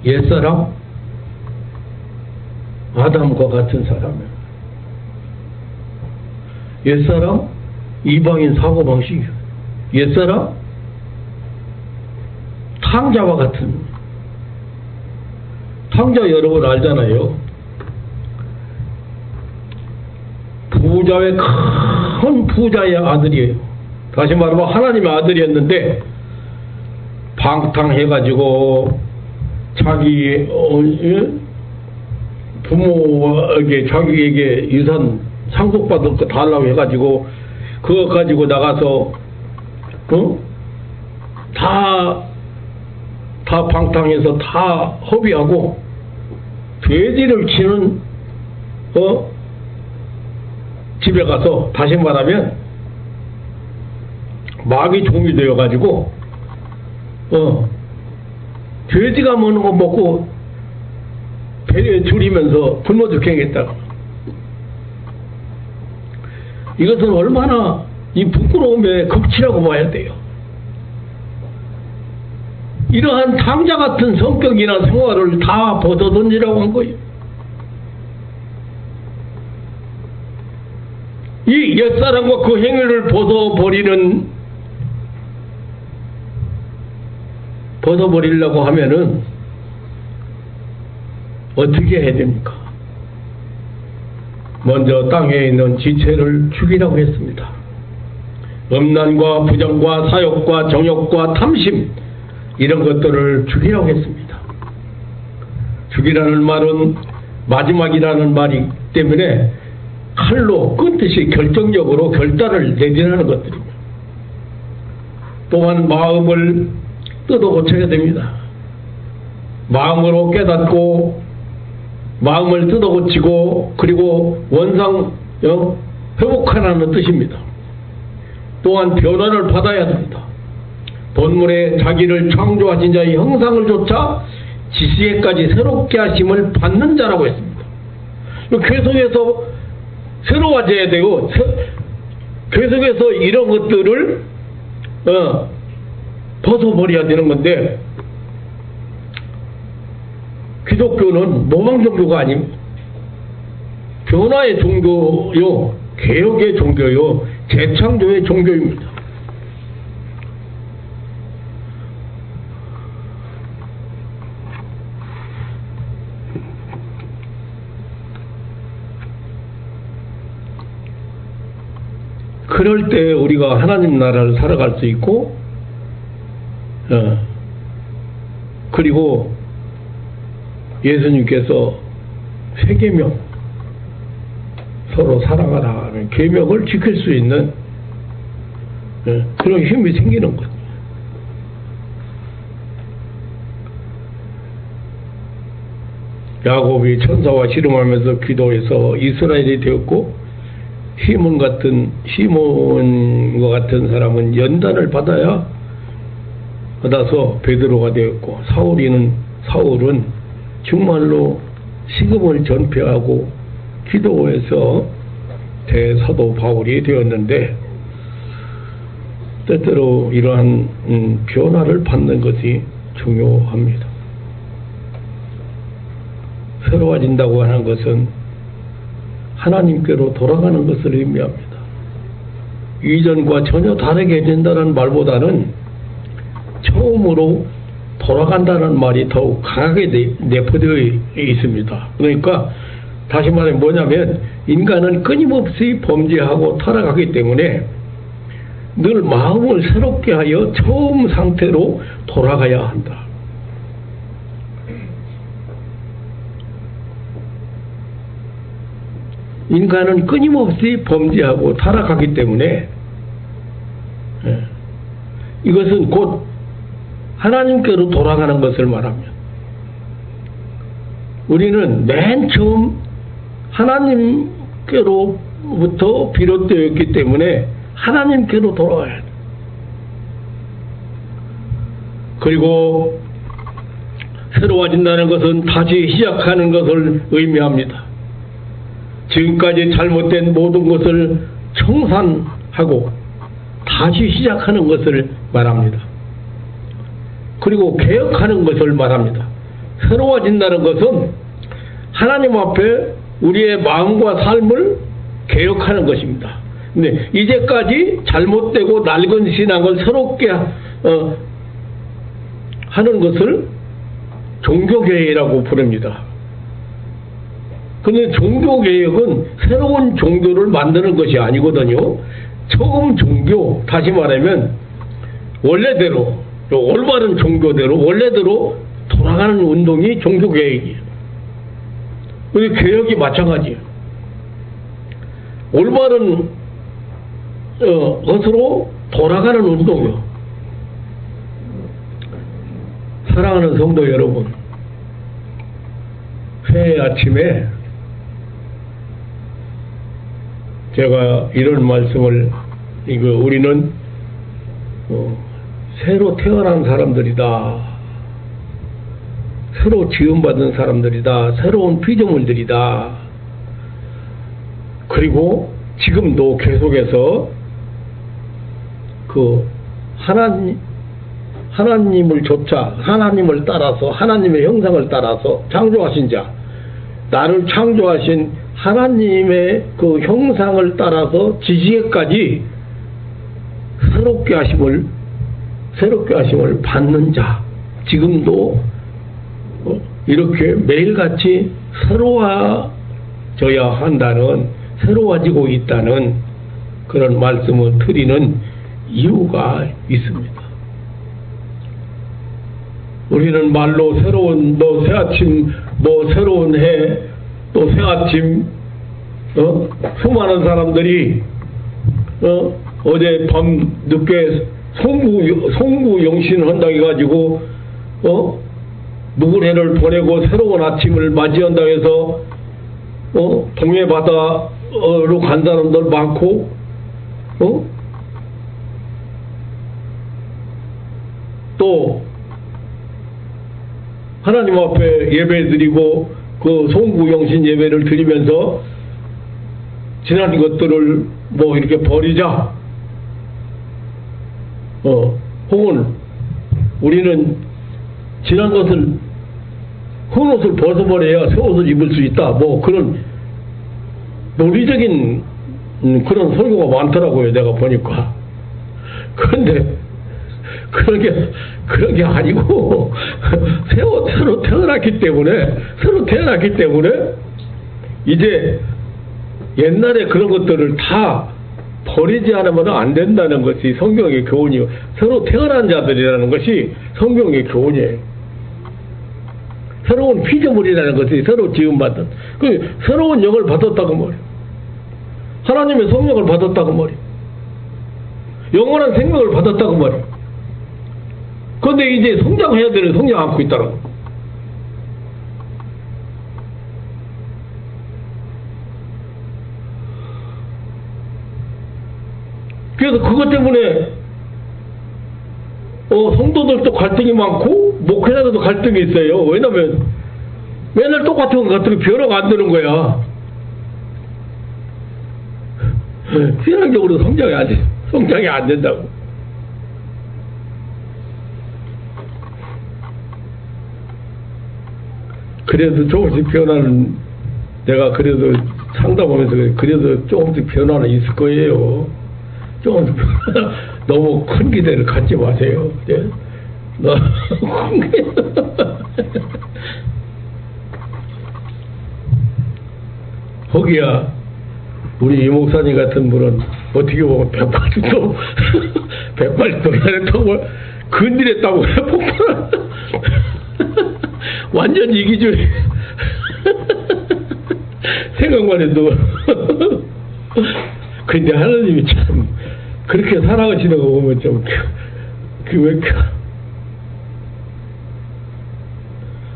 옛사람? 아담과 같은 사람이에요. 옛사람? 이방인 사고방식이에요. 옛사람? 탕자와 같은. 탕자 여러분 알잖아요. 부자의 큰 부자의 아들이에요. 다시 말하면 하나님의 아들이었는데 방탕해가지고 자기 부모에게 자기에게 유산 상속받을 거 달라고 해가지고 그거 가지고 나가서 다 방탕해서 다 허비하고 돼지를 치는 집에 가서 다시 말하면 마귀 종이 되어가지고 돼지가 먹는 거 먹고 배에 줄이면서 굶어죽겠다. 이것은 얼마나 이 부끄러움의 극치라고 봐야 돼요. 이러한 탕자 같은 성격이나 생활을 다 벗어던지라고 한 거예요. 이 옛사람과 그 행위를 벗어버리려고 하면은 어떻게 해야 됩니까? 먼저 땅에 있는 지체를 죽이라고 했습니다. 음란과 부정과 사욕과 정욕과 탐심, 이런 것들을 죽이라고 했습니다. 죽이라는 말은 마지막이라는 말이기 때문에 칼로 끊듯이 결정적으로 결단을 내리라는 것들입니다. 또한 마음을 뜯어 고쳐야 됩니다. 마음으로 깨닫고 마음을 뜯어 고치고 그리고 원상 회복하라는 뜻입니다. 또한 변화를 받아야 됩니다. 본문에 자기를 창조하신 자의 형상을 조차 지시에까지 새롭게 하심을 받는 자라고 했습니다. 계속해서 새로워져야 되고 계속해서 이런 것들을 벗어버려야 되는 건데, 기독교는 모방 종교가 아닙니다. 변화의 종교요, 개혁의 종교요, 재창조의 종교입니다. 그럴 때 우리가 하나님 나라를 살아갈 수 있고, 그리고 예수님께서 세계명, 서로 사랑하라 하는 계명을 지킬 수 있는 그런 힘이 생기는 거죠. 야곱이 천사와 씨름하면서 기도해서 이스라엘이 되었고, 시몬과 같은 사람은 연단을 받아서 베드로가 되었고, 사울은 정말로 식음을 전폐하고 기도해서 대사도 바울이 되었는데, 때때로 이러한 변화를 받는 것이 중요합니다. 새로워진다고 하는 것은 하나님께로 돌아가는 것을 의미합니다. 이전과 전혀 다르게 된다는 말보다는 처음으로 돌아간다는 말이 더욱 강하게 내포되어 있습니다. 그러니까 다시 말해 뭐냐면, 인간은 끊임없이 범죄하고 타락하기 때문에 늘 마음을 새롭게 하여 처음 상태로 돌아가야 한다. 인간은 끊임없이 범죄하고 타락하기 때문에 이것은 곧 하나님께로 돌아가는 것을 말합니다. 우리는 맨 처음 하나님께로부터 비롯되었기 때문에 하나님께로 돌아가야 돼. 그리고 새로워진다는 것은 다시 시작하는 것을 의미합니다. 지금까지 잘못된 모든 것을 청산하고 다시 시작하는 것을 말합니다. 그리고 개혁하는 것을 말합니다. 새로워진다는 것은 하나님 앞에 우리의 마음과 삶을 개혁하는 것입니다. 근데 이제까지 잘못되고 낡은 신앙을 새롭게 하는 것을 종교개혁이라고 부릅니다. 그런데 종교개혁은 새로운 종교를 만드는 것이 아니거든요. 처음 종교, 다시 말하면 원래대로, 올바른 종교대로 원래대로 돌아가는 운동이 종교개혁이에요. 그런데 개혁이 마찬가지예요. 올바른 것으로 돌아가는 운동이요. 사랑하는 성도 여러분, 회의 아침에 제가 이런 말씀을, 우리는 새로 태어난 사람들이다, 새로 지음받은 사람들이다, 새로운 피조물들이다. 그리고 지금도 계속해서 하나님을 좇아 하나님을 따라서, 하나님의 형상을 따라서 창조하신 자, 나를 창조하신 하나님의 그 형상을 따라서 지시에까지 새롭게 하심을 받는 자, 지금도 이렇게 매일같이 새로워져야 한다는, 새로워지고 있다는 그런 말씀을 드리는 이유가 있습니다. 우리는 말로 새로운 새아침, 새로운 해, 또 새아침, 수많은 사람들이 어제 밤 늦게 송구 영신 한다고 해가지고 묵은 해를 보내고 새로운 아침을 맞이한다고 해서 동해 바다로 간 사람들 많고 또 하나님 앞에 예배 드리고 그 송구 영신 예배를 드리면서 지난 것들을 이렇게 버리자. 혹은 우리는 지난 것을, 큰 옷을 벗어버려야 새 옷을 입을 수 있다. 그런 논리적인 그런 설교가 많더라고요. 내가 보니까. 그런데 그런 게 아니고 새로 태어났기 때문에 이제 옛날에 그런 것들을 다 버리지 않으면 안 된다는 것이 성경의 교훈이요. 새로 태어난 자들이라는 것이 성경의 교훈이에요. 새로운 피조물이라는 것이 새로 지음받은, 새로운 영을 받았다고 말이에요. 하나님의 성령을 받았다고 말이에요. 영원한 생명을 받았다고 말이에요. 그런데 이제 성장해야 되는 성장 않고 있다라고. 그래서 그것 때문에 성도들도 갈등이 많고 목회자들도 갈등이 있어요. 왜냐면 맨날 똑같은 것 같은 변화가 안 되는 거야. 신앙적으로 성장이 안 된다고. 그래도 조금씩 변화는, 내가 그래도 상담하면서 그래도 조금씩 변화는 있을 거예요. 조금씩 너무 큰 기대를 갖지 마세요. 네? 너무 큰 기대. 거기야 우리 이 목사님 같은 분은 어떻게 보면 180도 180도 안에 건드렸다고 해 폭발한 완전 이기주의. 생각만 해도. 근데 하나님이 참 그렇게 사랑하시는 거 보면 좀 왜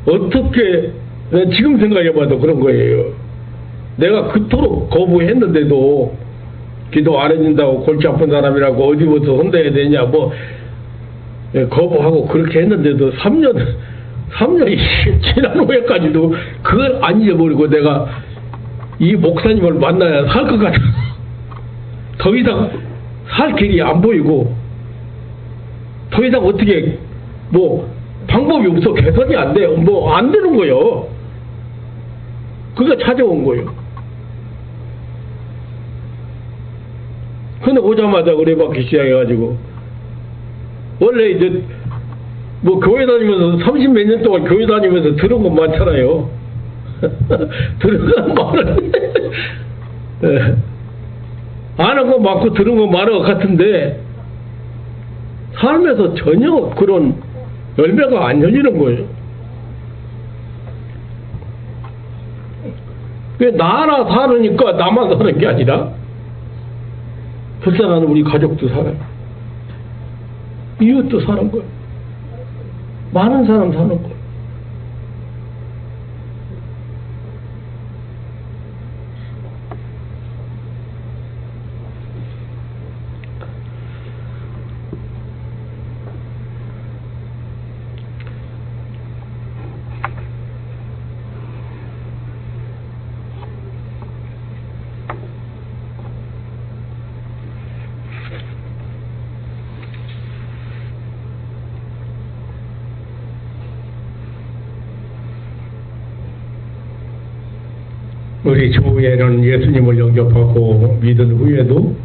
어떻게, 내가 지금 생각해봐도 그런 거예요. 내가 그토록 거부했는데도 기도 안 해준다고 골치 아픈 사람이라고 어디부터 혼내야 되냐 거부하고 그렇게 했는데도 3년이 지난 후에까지도 그걸 안 잊어버리고 내가 이 목사님을 만나야 살 것 같아. 더 이상 살 길이 안 보이고 더 이상 어떻게 방법이 없어. 개선이 안 돼. 안 되는 거예요. 그게 찾아온 거예요. 근데 오자마자 의뢰받기 시작해가지고 원래 이제 교회 다니면서 30몇 년 동안 교회 다니면서 들은 건 많잖아요. 들은 건 많은데 아는 건 많고 들은 건 많은 것 같은데 삶에서 전혀 그런 열매가 안 열리는 거예요. 왜 나 하나 사느니까 나만 사는 게 아니라 불쌍한 우리 가족도 살아요. 이웃도 사는 거예요. 많은 사람 사는 거예요. 우리 교회는 예수님을 영접하고 믿은 후에도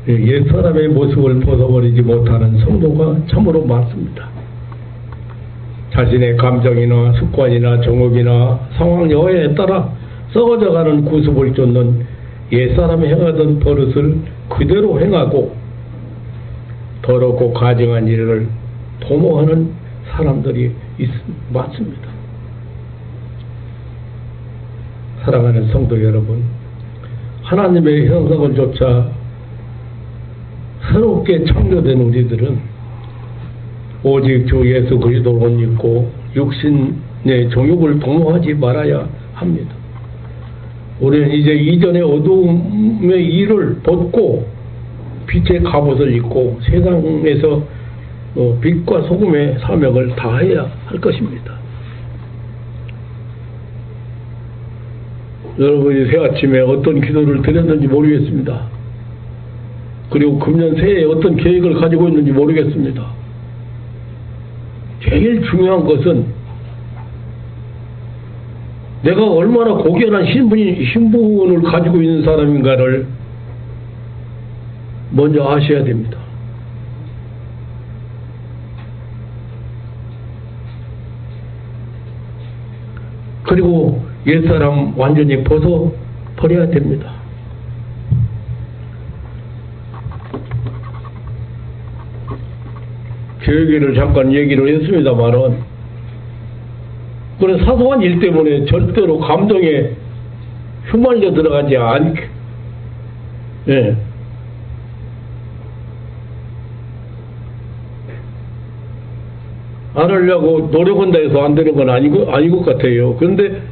옛사람의 모습을 벗어버리지 못하는 성도가 참으로 많습니다. 자신의 감정이나 습관이나 정욕이나 상황 여하에 따라 썩어져가는 구습을 쫓는 옛사람이 행하던 버릇을 그대로 행하고 더럽고 가증한 일을 도모하는 사람들이 많습니다. 사랑하는 성도 여러분, 하나님의 형상을 쫓아 새롭게 창조된 우리들은 오직 주 예수 그리스도를 믿고 육신의 정욕을 도모하지 말아야 합니다. 우리는 이제 이전의 어두움의 일을 벗고 빛의 갑옷을 입고 세상에서 빛과 소금의 사명을 다해야 할 것입니다. 여러분이 새 아침에 어떤 기도를 드렸는지 모르겠습니다. 그리고 금년 새해에 어떤 계획을 가지고 있는지 모르겠습니다. 제일 중요한 것은 내가 얼마나 고귀한 신분을 가지고 있는 사람인가를 먼저 아셔야 됩니다. 그리고 옛사람 완전히 벗어버려야 됩니다. 교육을 잠깐 얘기를 했습니다만은 그런 사소한 일 때문에 절대로 감정에 휘말려 들어가지 않게 안 하려고 노력한다 해서 안 되는 건 아닌 것 같아요. 그런데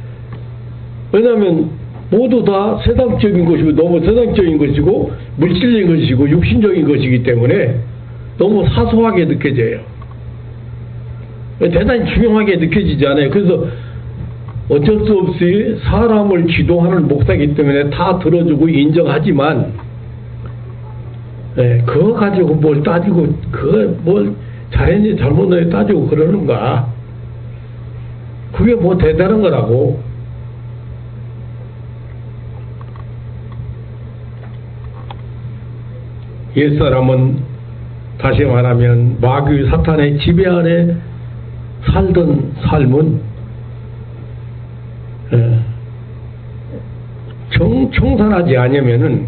왜냐하면 모두 다 세상적인 것이고 너무 세상적인 것이고 물질적인 것이고 육신적인 것이기 때문에 너무 사소하게 느껴져요. 대단히 중요하게 느껴지지 않아요. 그래서 어쩔 수 없이 사람을 지도하는 목사이기 때문에 다 들어주고 인정하지만 그거 가지고 뭘 따지고 그거 뭘 잘했니 잘못했니 따지고 그러는가. 그게 뭐 대단한 거라고. 옛사람은 다시 말하면 마귀 사탄의 지배 아래 살던 삶은 청산하지 않으면은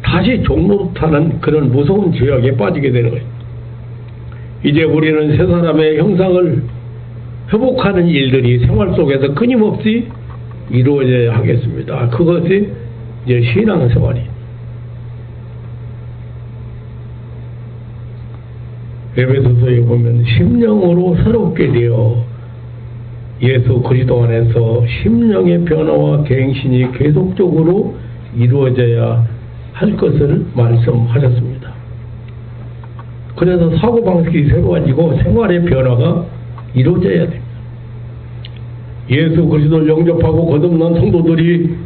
다시 종노릇하는 그런 무서운 죄악에 빠지게 되는 거예요. 이제 우리는 새 사람의 형상을 회복하는 일들이 생활 속에서 끊임없이 이루어져야 하겠습니다. 그것이 이제 신앙생활이에요. 에베소서에 보면 심령으로 새롭게 되어 예수 그리스도 안에서 심령의 변화와 갱신이 계속적으로 이루어져야 할 것을 말씀하셨습니다. 그래서 사고방식이 새로워지고 생활의 변화가 이루어져야 됩니다. 예수 그리스도를 영접하고 거듭난 성도들이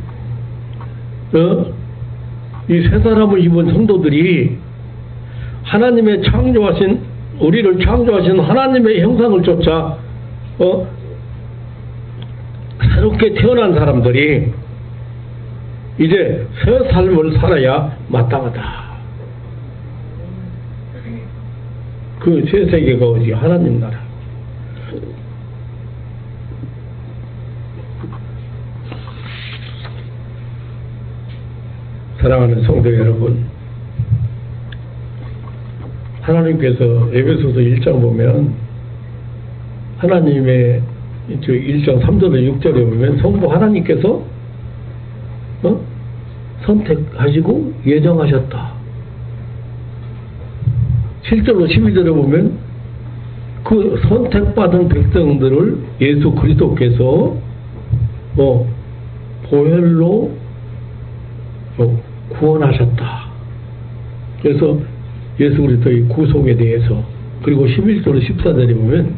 이 새 사람을 입은 성도들이 하나님의 우리를 창조하신 하나님의 형상을 쫓아 새롭게 태어난 사람들이 이제 새 삶을 살아야 마땅하다. 그 새 세계가 어디 하나님 나라. 사랑하는 성도 여러분, 하나님께서 에베소서 1장 보면 하나님의 1장 3절에 6절에 보면 성부 하나님께서 선택하시고 예정하셨다. 실제로 12절에 보면 그 선택받은 백성들을 예수 그리스도께서 보혈로 구원하셨다. 그래서 예수 그리스도의 구속에 대해서 그리고 11절 14절에 보면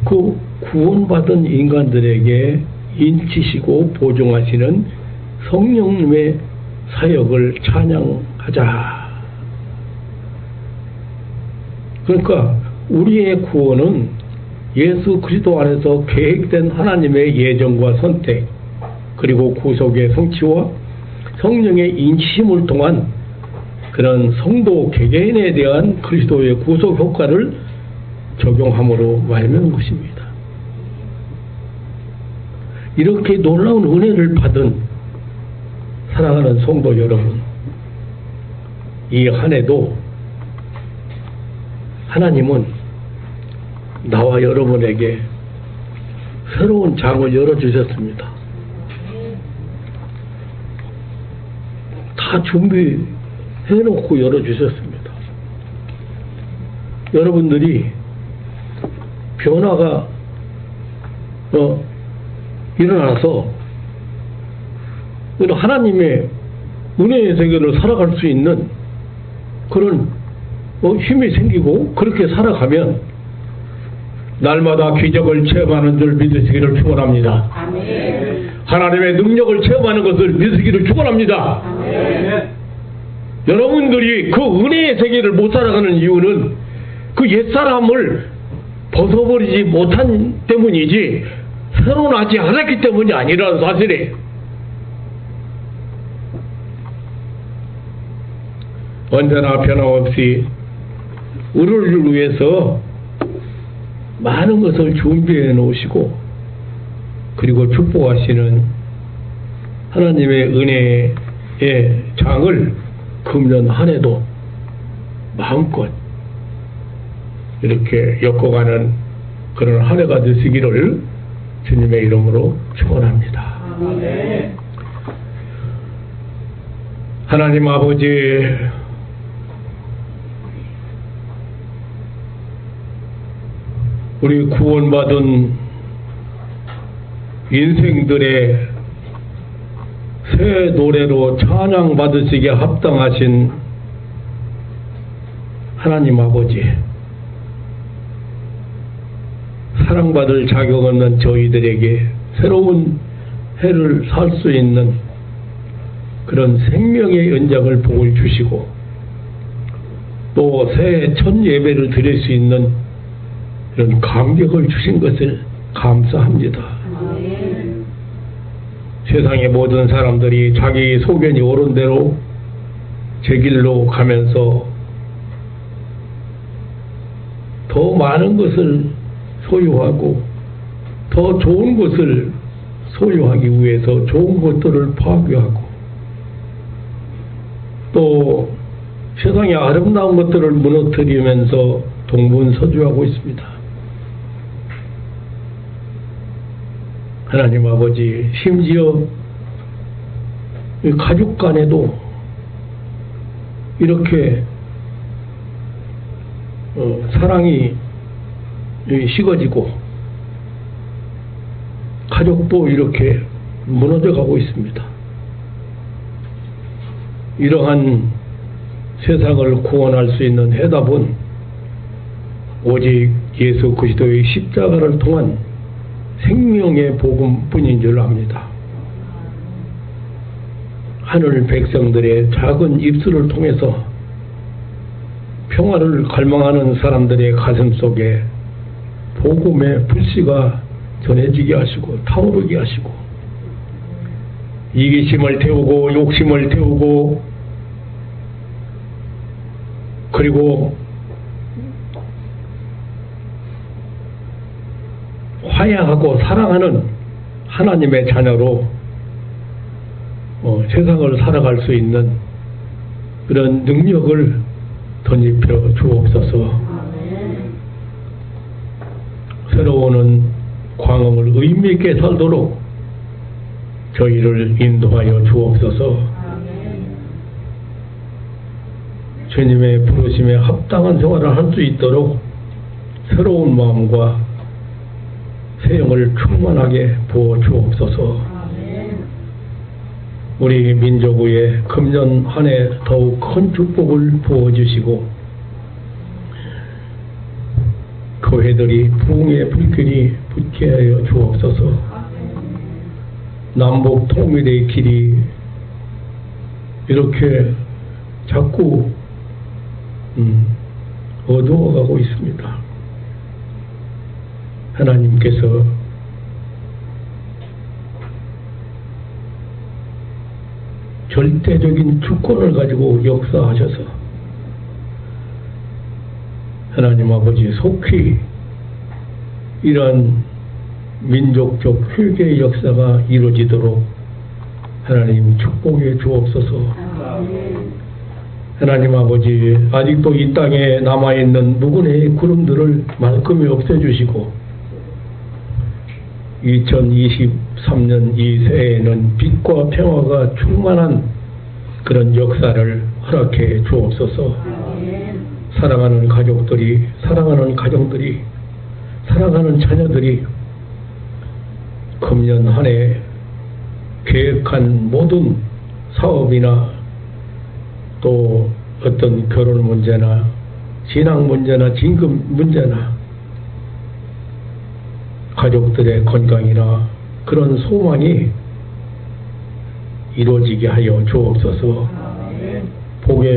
그 구원받은 인간들에게 인치시고 보증하시는 성령님의 사역을 찬양하자. 그러니까 우리의 구원은 예수 그리스도 안에서 계획된 하나님의 예정과 선택 그리고 구속의 성취와 성령의 인치심을 통한 그런 성도 개개인에 대한 그리스도의 구속 효과를 적용함으로 말미암은 것입니다. 이렇게 놀라운 은혜를 받은 사랑하는 성도 여러분, 이 한 해도 하나님은 나와 여러분에게 새로운 장을 열어주셨습니다. 다 준비해놓고 열어주셨습니다. 여러분들이 변화가 일어나서 하나님의 은혜의 세계를 살아갈 수 있는 그런 힘이 생기고 그렇게 살아가면 날마다 기적을 체험하는 줄 믿으시기를 축원합니다. 아멘. 하나님의 능력을 체험하는 것을 믿으시기를 축원합니다. 아멘. 여러분들이 그 은혜의 세계를 못 살아가는 이유는 그 옛사람을 벗어버리지 못한 때문이지 새로 나지 않았기 때문이 아니라는 사실이에요. 언제나 변함없이 우리를 위해서 많은 것을 준비해 놓으시고 그리고 축복하시는 하나님의 은혜의 장을 금년 한 해도 마음껏 이렇게 엮어가는 그런 한 해가 되시기를 주님의 이름으로 축원합니다. 아멘. 하나님 아버지, 우리 구원받은 인생들의 새 노래로 찬양 받으시기에 합당하신 하나님 아버지, 사랑받을 자격 없는 저희들에게 새로운 해를 살 수 있는 그런 생명의 연장을 복을 주시고 또 새해 첫 예배를 드릴 수 있는 이런 감격을 주신 것을 감사합니다. 아멘. 세상의 모든 사람들이 자기 소견이 옳은 대로 제 길로 가면서 더 많은 것을 소유하고 더 좋은 것을 소유하기 위해서 좋은 것들을 파괴하고 또 세상의 아름다운 것들을 무너뜨리면서 동분서주하고 있습니다. 하나님 아버지, 심지어 가족 간에도 이렇게 사랑이 식어지고 가족도 이렇게 무너져 가고 있습니다. 이러한 세상을 구원할 수 있는 해답은 오직 예수 그리스도의 십자가를 통한 생명의 복음뿐인 줄 압니다. 하늘 백성들의 작은 입술을 통해서 평화를 갈망하는 사람들의 가슴 속에 복음의 불씨가 전해지게 하시고 타오르게 하시고 이기심을 태우고 욕심을 태우고 그리고 화해하고 사랑하는 하나님의 자녀로 세상을 살아갈 수 있는 그런 능력을 덧입혀 주옵소서. 새로운 광흥을 의미있게 살도록 저희를 인도하여 주옵소서. 주님의 부르심에 합당한 생활을 할 수 있도록 새로운 마음과 새 영을 충만하게 부어 주옵소서. 우리 민족 위에 금년 한 해 더욱 큰 축복을 부어주시고 교회들이 부흥의 불길이 붙게 하여 주옵소서. 남북 통일의 길이 이렇게 자꾸 어두워가고 있습니다. 하나님께서 절대적인 주권을 가지고 역사하셔서 하나님 아버지 속히 이러한 민족적 회개의 역사가 이루어지도록 하나님 축복해 주옵소서. 하나님 아버지, 아직도 이 땅에 남아있는 무근의 구름들을 말끔히 없애주시고 2023년 이 새해에는 빛과 평화가 충만한 그런 역사를 허락해 주옵소서. 사랑하는 가족들이, 사랑하는 가정들이, 사랑하는 자녀들이 금년 한 해 계획한 모든 사업이나 또 어떤 결혼 문제나 신앙 문제나 진급 문제나 가족들의 건강이나 그런 소망이 이루어지게 하여 주옵소서. 복의